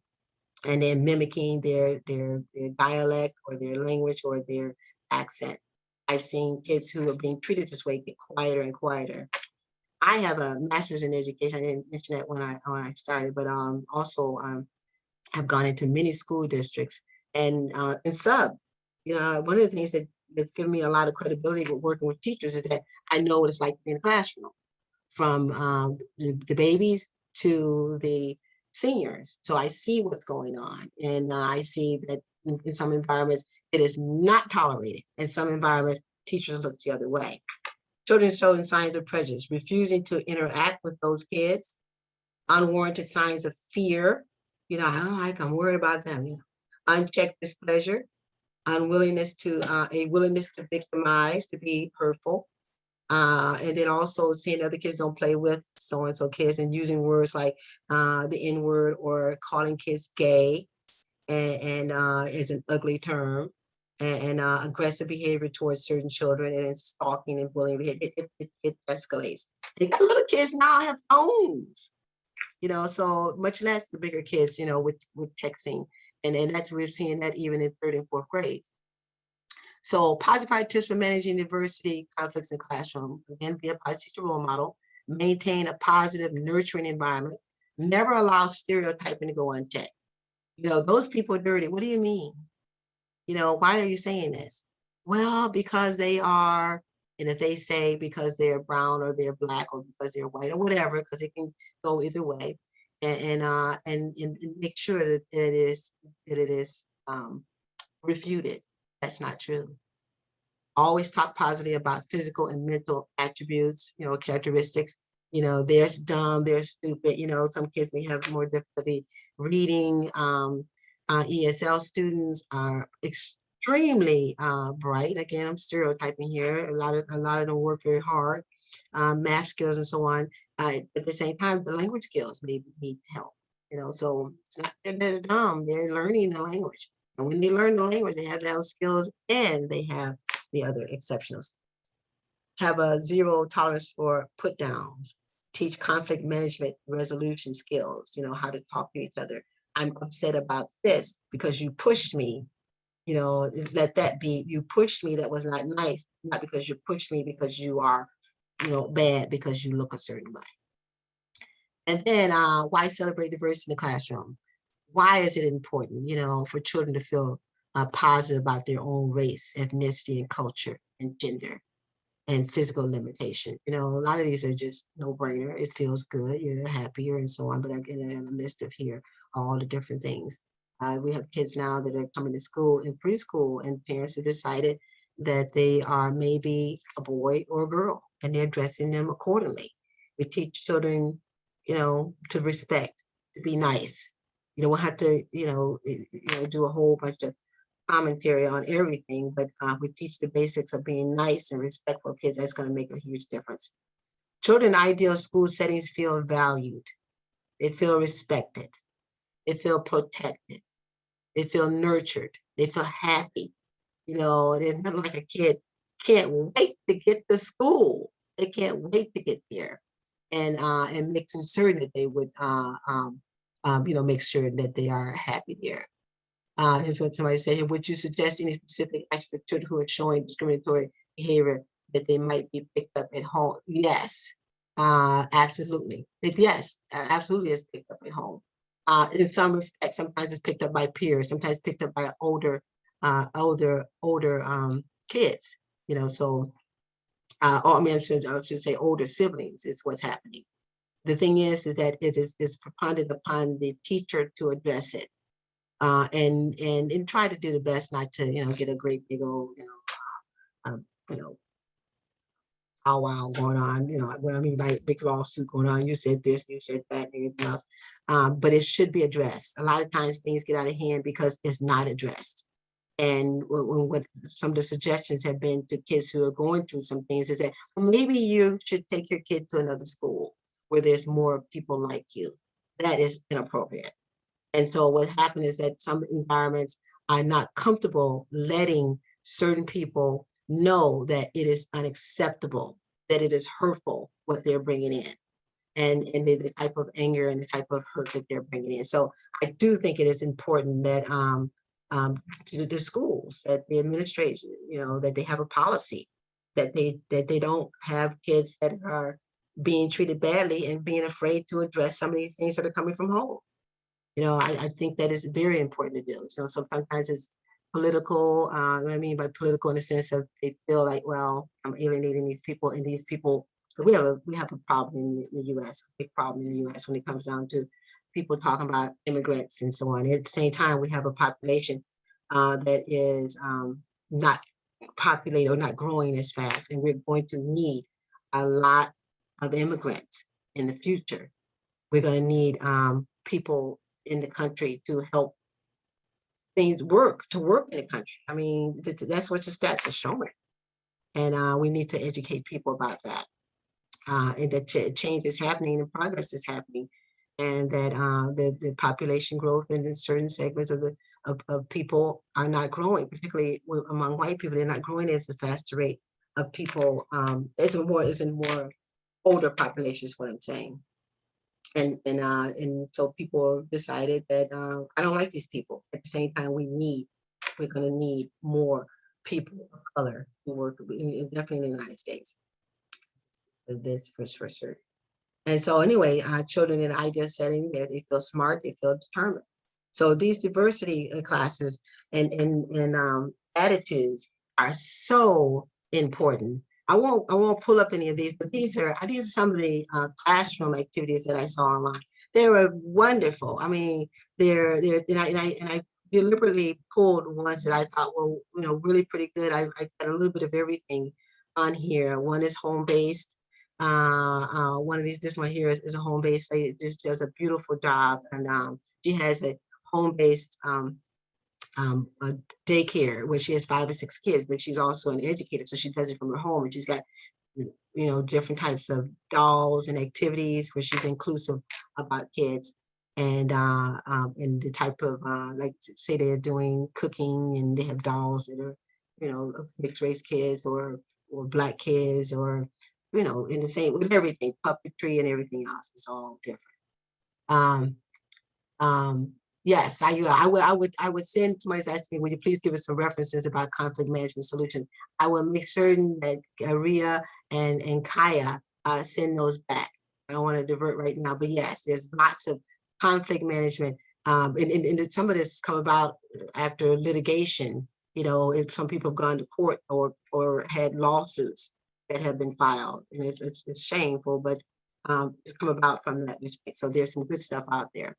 And then mimicking their dialect or their language or their accent. I've seen kids who are being treated this way get quieter and quieter. I have a master's in education. I didn't mention that when I started, but also I've gone into many school districts and sub. One of the things that's given me a lot of credibility with working with teachers is that I know what it's like to be in the classroom, from the babies to the seniors. So I see what's going on, and I see that in some environments it is not tolerated. In some environments, teachers look the other way. Children showing signs of prejudice, refusing to interact with those kids, unwarranted signs of fear. I don't like, I'm worried about them. Unchecked displeasure, a willingness to victimize, to be hurtful. And then also seeing other kids don't play with so-and-so kids, and using words like the N-word, or calling kids gay and is an ugly term, and aggressive behavior towards certain children, and stalking and bullying. It escalates. They got little kids now have phones, so much less the bigger kids, with texting. And that's, we're seeing that even in third and fourth grade. So PosiPower tips for managing diversity conflicts in classroom. Again, be a positive teacher role model, maintain a positive, nurturing environment, never allow stereotyping to go unchecked. Those people are dirty. What do you mean? Why are you saying this? Well, because they are, and if they say because they're brown or they're black or because they're white or whatever, because it can go either way, and make sure that it is refuted. That's not true. Always talk positively about physical and mental attributes, characteristics. They're dumb, they're stupid. Some kids may have more difficulty reading. ESL students are extremely bright. Again, I'm stereotyping here. A lot of them work very hard, math skills and so on. At the same time, the language skills may need help. So it's not that they're dumb. They're learning the language, and when they learn the language, they have those skills, and they have the other exceptionals. Have a zero tolerance for put downs. Teach conflict management resolution skills. How to talk to each other. I'm upset about this because you pushed me. Let that be, you pushed me, that was not nice, not because you pushed me because you are, bad because you look a certain way. And then why celebrate diversity in the classroom? Why is it important, for children to feel positive about their own race, ethnicity, and culture, and gender, and physical limitation? A lot of these are just no-brainer. It feels good, you're happier and so on. But again, I have a list of here, all the different things. We have kids now that are coming to school in preschool, and parents have decided that they are maybe a boy or a girl, and they're dressing them accordingly. We teach children, to respect, to be nice. You don't have to, do a whole bunch of commentary on everything, but we teach the basics of being nice and respectful kids. That's going to make a huge difference. Children in ideal school settings feel valued. They feel respected. They feel protected. They feel nurtured. They feel happy. They're not like a kid can't wait to get to school. They can't wait to get there, and making certain that they would, make sure that they are happy there. Here's what somebody said here. Would you suggest any specific action for children who are showing discriminatory behavior that they might be picked up at home? Yes, absolutely. Yes, absolutely is picked up at home. In some respects, sometimes it's picked up by peers, sometimes picked up by older kids, you know, so, or I mean, I should say older siblings is what's happening. The thing is that it is preponderant upon the teacher to address it, and try to do the best not to, you know, get a great big old, you know, wow going on, you know, what I mean by big lawsuit going on, you said this, you said that, and everything else. But it should be addressed. A lot of times things get out of hand because it's not addressed. And what some of the suggestions have been to kids who are going through some things is that maybe you should take your kid to another school where there's more people like you. That is inappropriate. And so what happened is that some environments are not comfortable letting certain people know that it is unacceptable, that it is hurtful what they're bringing in, and the type of anger and the type of hurt that they're bringing in. So I do think it is important that to the schools, that the administration, you know, that they have a policy, that they don't have kids that are being treated badly and being afraid to address some of these things that are coming from home. You know, I think that is very important to do. You know, sometimes it's political. What I mean by political in the sense of they feel like, well, I'm alienating these people, and these people. So we have a problem in the U.S. A big problem in the U.S. when it comes down to people talking about immigrants and so on. At the same time, we have a population that is not populated or not growing as fast, and we're going to need a lot of immigrants in the future. We're going to need people in the country to help things work in the country. I mean, that's what the stats are showing. And we need to educate people about that. And that change is happening and progress is happening. And that the population growth in certain segments of people are not growing, particularly among white people. They're not growing at a faster rate of people. Isn't more older population is what I'm saying. And so people decided that I don't like these people. At the same time, we're going to need more people of color who work definitely in the United States. This for certain. And so anyway, children in ideal setting, they feel smart, they feel determined. So these diversity classes and attitudes are so important. I won't pull up any of these, but these are some of the classroom activities that I saw online. They were wonderful. I mean, they're and I deliberately pulled ones that I thought were, you know, really pretty good. I got a little bit of everything on here. One is home based. One of this one here is a home based. It just does a beautiful job, and she has a home based a daycare where she has 5 or 6 kids, but she's also an educator, so she does it from her home, and she's got, you know, different types of dolls and activities where she's inclusive about kids, and the type of like say they're doing cooking and they have dolls that are, you know, mixed race kids or black kids, or, you know, in the same with everything, puppetry and everything else. It's all different. Yes, I would send somebody's asking me, would you please give us some references about conflict management solution? I will make certain that Ria and Kaya send those back. I don't want to divert right now, but yes, there's lots of conflict management. And some of this come about after litigation. You know, if some people have gone to court or had lawsuits that have been filed, and it's shameful, but it's come about from that respect. So there's some good stuff out there.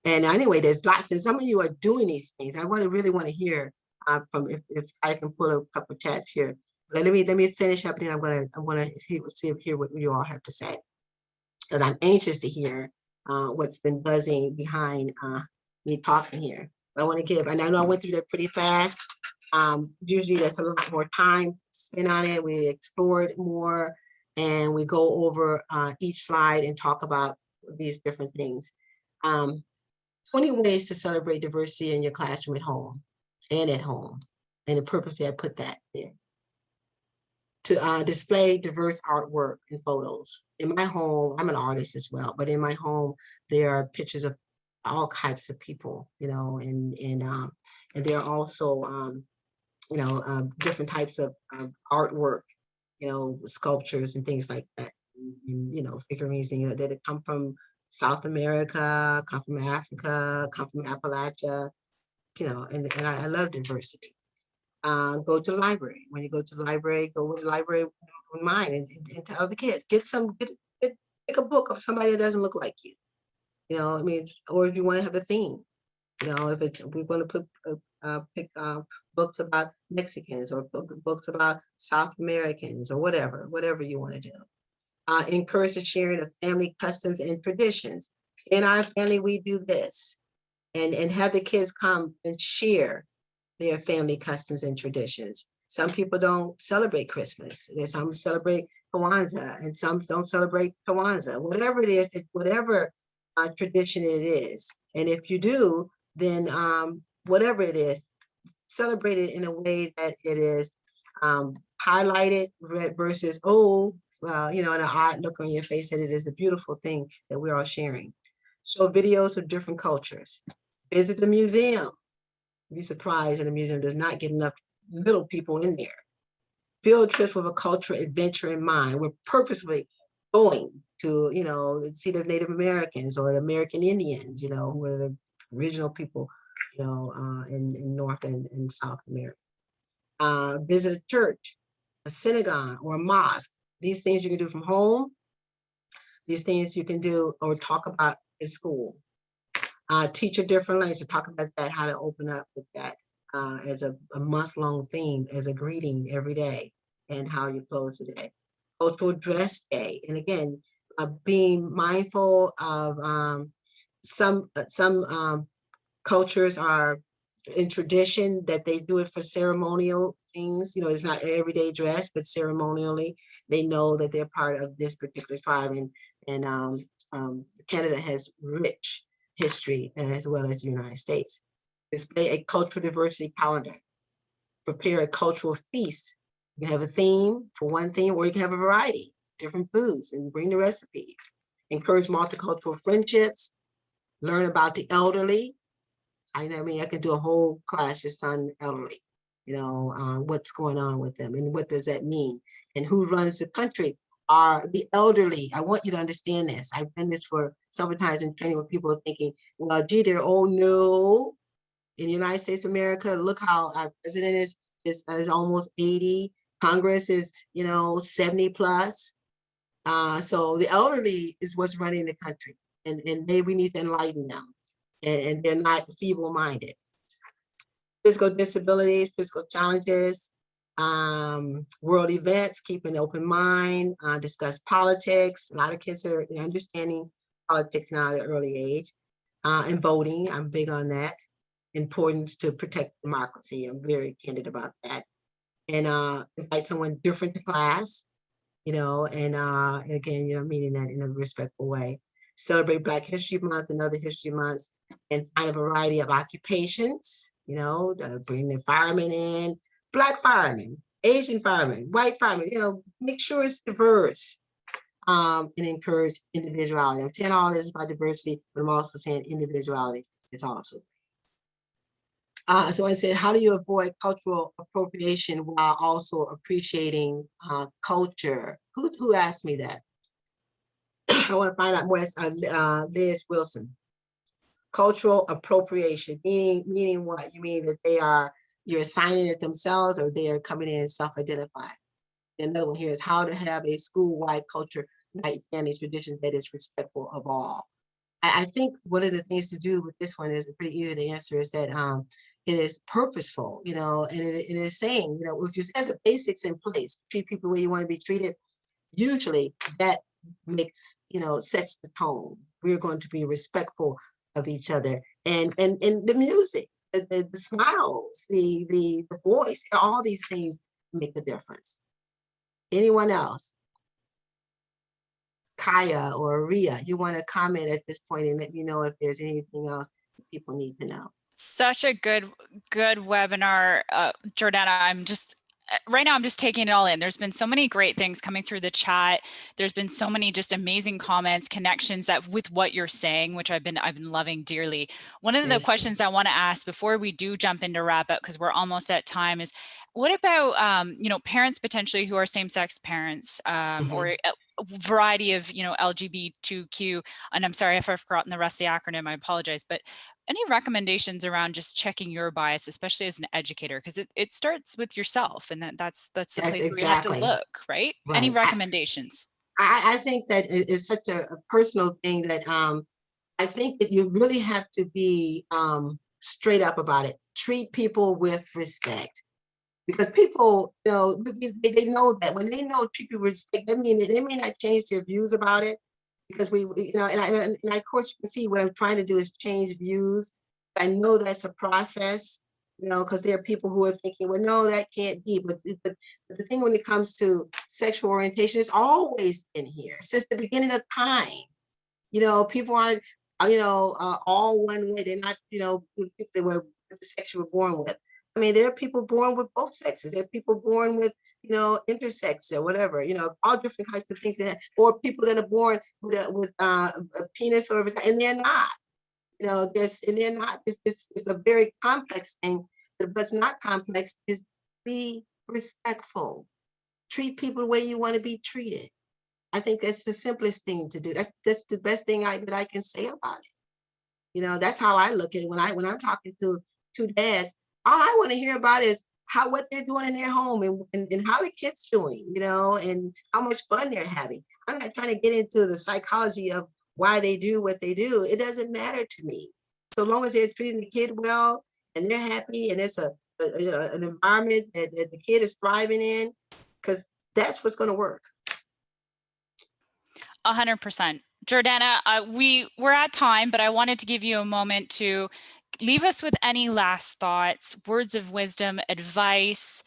And anyway, there's lots, and some of you are doing these things. I really want to hear from if I can pull a couple of chats here. But let me finish up, and then I'm gonna hear what you all have to say, because I'm anxious to hear what's been buzzing behind me talking here. But I want to give, and I know I went through that pretty fast. Usually that's a little more time spent on it. We explore it more, and we go over each slide and talk about these different things. 20 ways to celebrate diversity in your classroom at home and at home. And the purposely I put that there. To display diverse artwork and photos. In my home, I'm an artist as well, but in my home, there are pictures of all types of people, and there are also, different types of artwork, sculptures and things like that, and figurines, that come from South America, come from Africa, come from Appalachia, and I love diversity. Go to the library. When you go to the library, go with the library with mine and to other kids. Pick a book of somebody that doesn't look like you. Or if you want to have a theme, if we're going to pick books about Mexicans or books about South Americans or whatever you want to do. Encourage the sharing of family customs and traditions. In our family, we do this, and have the kids come and share their family customs and traditions. Some people don't celebrate Christmas. There's some celebrate Kwanzaa, and some don't celebrate Kwanzaa. Whatever it is, whatever tradition it is, and if you do, then whatever it is, celebrate it in a way that it is highlighted versus, oh, well, and an odd look on your face, that it is a beautiful thing that we're all sharing. Show videos of different cultures. Visit the museum. Be surprised that the museum does not get enough little people in there. Field trips with a cultural adventure in mind. We're purposely going to, see the Native Americans or the American Indians, who are the original people, in North and South America. Visit a church, a synagogue, or a mosque. These things you can do from home. These things you can do or talk about in school. Teach a different language. To talk about that, how to open up with that as a month-long theme, as a greeting every day, and how you close the day. Cultural dress day, and again, being mindful of some cultures are in tradition that they do it for ceremonial things. It's not everyday dress, but ceremonially they know that they're part of this particular tribe, and Canada has rich history as well as the United States. Display a cultural diversity calendar. Prepare a cultural feast. You can have a theme for one theme, or you can have a variety, different foods, and bring the recipes. Encourage multicultural friendships. Learn about the elderly. I can do a whole class just on elderly, what's going on with them and what does that mean, and who runs the country are the elderly. I want you to understand this. I've been this for several times in training, where people are thinking, well, gee, they're old. No. In the United States of America, look how our president is almost 80. Congress is, 70 plus. So the elderly is what's running the country, and we need to enlighten them, and they're not feeble-minded. Physical disabilities, physical challenges, world events, keep an open mind, discuss politics. A lot of kids are understanding politics now at an early age, and voting. I'm big on that. Importance to protect democracy. I'm very candid about that. And invite someone different to class, and again, meaning that in a respectful way. Celebrate Black History Month and other history months, and find a variety of occupations, bring the firemen in, Black firemen, Asian firemen, white firemen, make sure it's diverse, and encourage individuality. I'm saying all this about diversity, but I'm also saying individuality is also. So I said, how do you avoid cultural appropriation while also appreciating culture? Who asked me that? I want to find out more. Liz Wilson. Cultural appropriation, meaning what? You mean that you're assigning it themselves, or they are coming in and self-identifying? Another one here is how to have a school-wide culture, night family tradition that is respectful of all. I think one of the things to do with this one is pretty easy to answer, is that it is purposeful, and it is saying, if you have the basics in place, treat people the way you want to be treated, usually that makes, sets the tone. We're going to be respectful of each other, and the music, the smiles, the voice, all these things make a difference. Anyone else? Kaya or Ria, you want to comment at this point and let me know if there's anything else people need to know. Such a good webinar, Jordana. I'm just right now I'm just taking it all in. There's been so many great things coming through the chat. There's been so many just amazing comments, connections that with what you're saying, which I've been loving dearly. One of the questions I want to ask before we do jump into wrap up, because we're almost at time, is what about parents potentially who are same-sex parents, or a variety of LGBTQ, and I'm sorry if I've forgotten the rest of the acronym, I apologize, but any recommendations around just checking your bias, especially as an educator, because it starts with yourself, and that's the Yes, place where you have to exactly. look, right? Any recommendations? I think that it's such a personal thing that I think that you really have to be straight up about it. Treat people with respect. Because people, they know that when they know treat people with respect, they may not change their views about it. Because and of course you can see what I'm trying to do is change views. I know that's a process, because there are people who are thinking, well, no, that can't be. But the thing when it comes to sexual orientation, it's always been here since the beginning of time. People aren't, all one way. They're not, they were the sex you were born with. I mean, there are people born with both sexes. There are people born with, intersex or whatever, all different types of things. Or people that are born with a penis or and they're not. And they're not. It's a very complex thing. But what's not complex is be respectful. Treat people the way you want to be treated. I think that's the simplest thing to do. That's the best thing that I can say about it. That's how I look at it when I'm talking to two dads. All I want to hear about is what they're doing in their home and how the kids doing, and how much fun they're having. I'm not trying to get into the psychology of why they do what they do. It doesn't matter to me. So long as they're treating the kid well and they're happy and it's an environment that the kid is thriving in, because that's what's going to work. 100%. Jordana, we're at time, but I wanted to give you a moment to leave us with any last thoughts, words of wisdom, advice,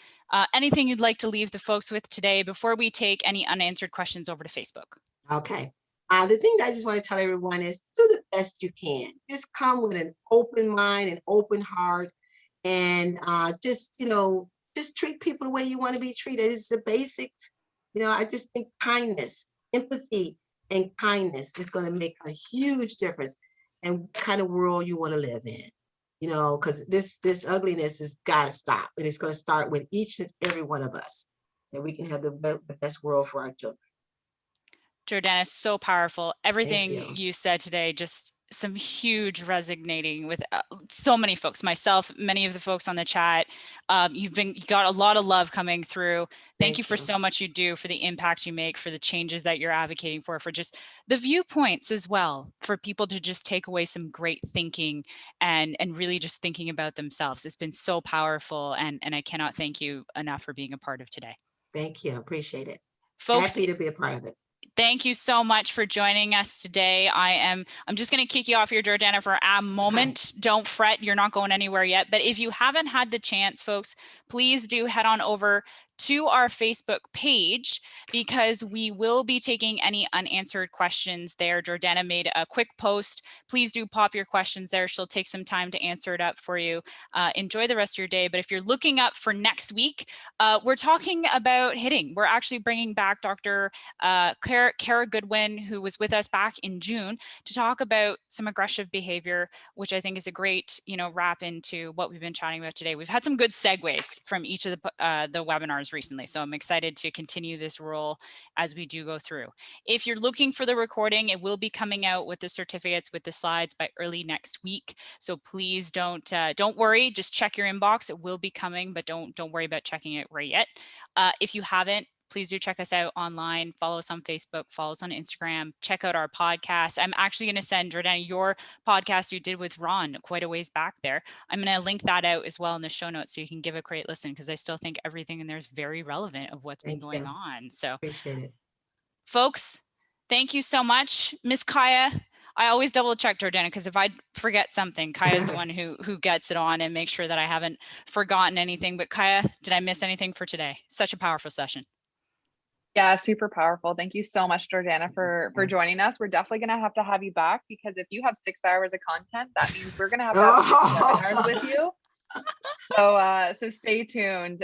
anything you'd like to leave the folks with today before we take any unanswered questions over to Facebook. Okay. The thing that I just want to tell everyone is do the best you can. Just come with an open mind and open heart, and just treat people the way you want to be treated. It's the basics. I just think kindness, empathy, and kindness is going to make a huge difference in what kind of world you want to live in. Because this ugliness has got to stop, and it's going to start with each and every one of us, that we can have the best world for our children. Jordana, so powerful. Everything you said today, just some huge resonating with so many folks, myself, many of the folks on the chat. You got a lot of love coming through. Thank you for so much you do, for the impact you make, for the changes that you're advocating for just the viewpoints as well, for people to just take away some great thinking and really just thinking about themselves. It's been so powerful, and I cannot thank you enough for being a part of today. Thank you. Appreciate it. Folks, happy to be a part of it. Thank you so much for joining us today. I'm just going to kick you off here, Jordana, for a moment. Okay. Don't fret, you're not going anywhere yet. But if you haven't had the chance, folks, please do head on over to our Facebook page, because we will be taking any unanswered questions there. Jordana made a quick post. Please do pop your questions there. She'll take some time to answer it up for you. Enjoy the rest of your day. But if you're looking up for next week, we're talking about hitting. We're actually bringing back Dr. Kara Goodwin, who was with us back in June, to talk about some aggressive behavior, which I think is a great, wrap into what we've been chatting about today. We've had some good segues from each of the webinars recently, so I'm excited to continue this role as we do go through. If you're looking for the recording, it will be coming out with the certificates, with the slides, by early next week. So please don't worry. Just check your inbox. It will be coming, but don't worry about checking it right yet. If you haven't, please do check us out online. Follow us on Facebook, follow us on Instagram, check out our podcast. I'm actually going to send Jordana your podcast you did with Ron quite a ways back there. I'm going to link that out as well in the show notes so you can give a great listen, because I still think everything in there is very relevant of what's been going on. So appreciate it. Folks, thank you so much. Miss Kaya, I always double check Jordana, because if I forget something, Kaya is the one who gets it on and makes sure that I haven't forgotten anything. But Kaya, did I miss anything for today? Such a powerful session. Yeah, super powerful. Thank you so much, Jordana, for joining us. We're definitely going to have you back, because if you have 6 hours of content, that means we're going to have 6 webinars with you. So stay tuned.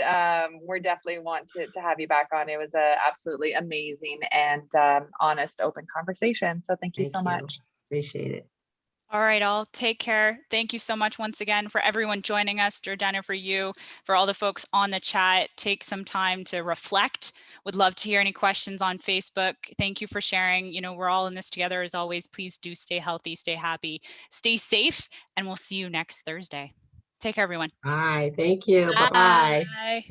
We're definitely want to have you back on. It was a absolutely amazing and honest, open conversation. So thank you so Thank you. much. Appreciate it. All right, all take care. Thank you so much once again for everyone joining us. Jordana, for you, for all the folks on the chat, take some time to reflect. Would love to hear any questions on Facebook. Thank you for sharing. You know, we're all in this together as always. Please do stay healthy, stay happy, stay safe, and we'll see you next Thursday. Take care, everyone. Bye. Thank you. Bye-bye. Bye.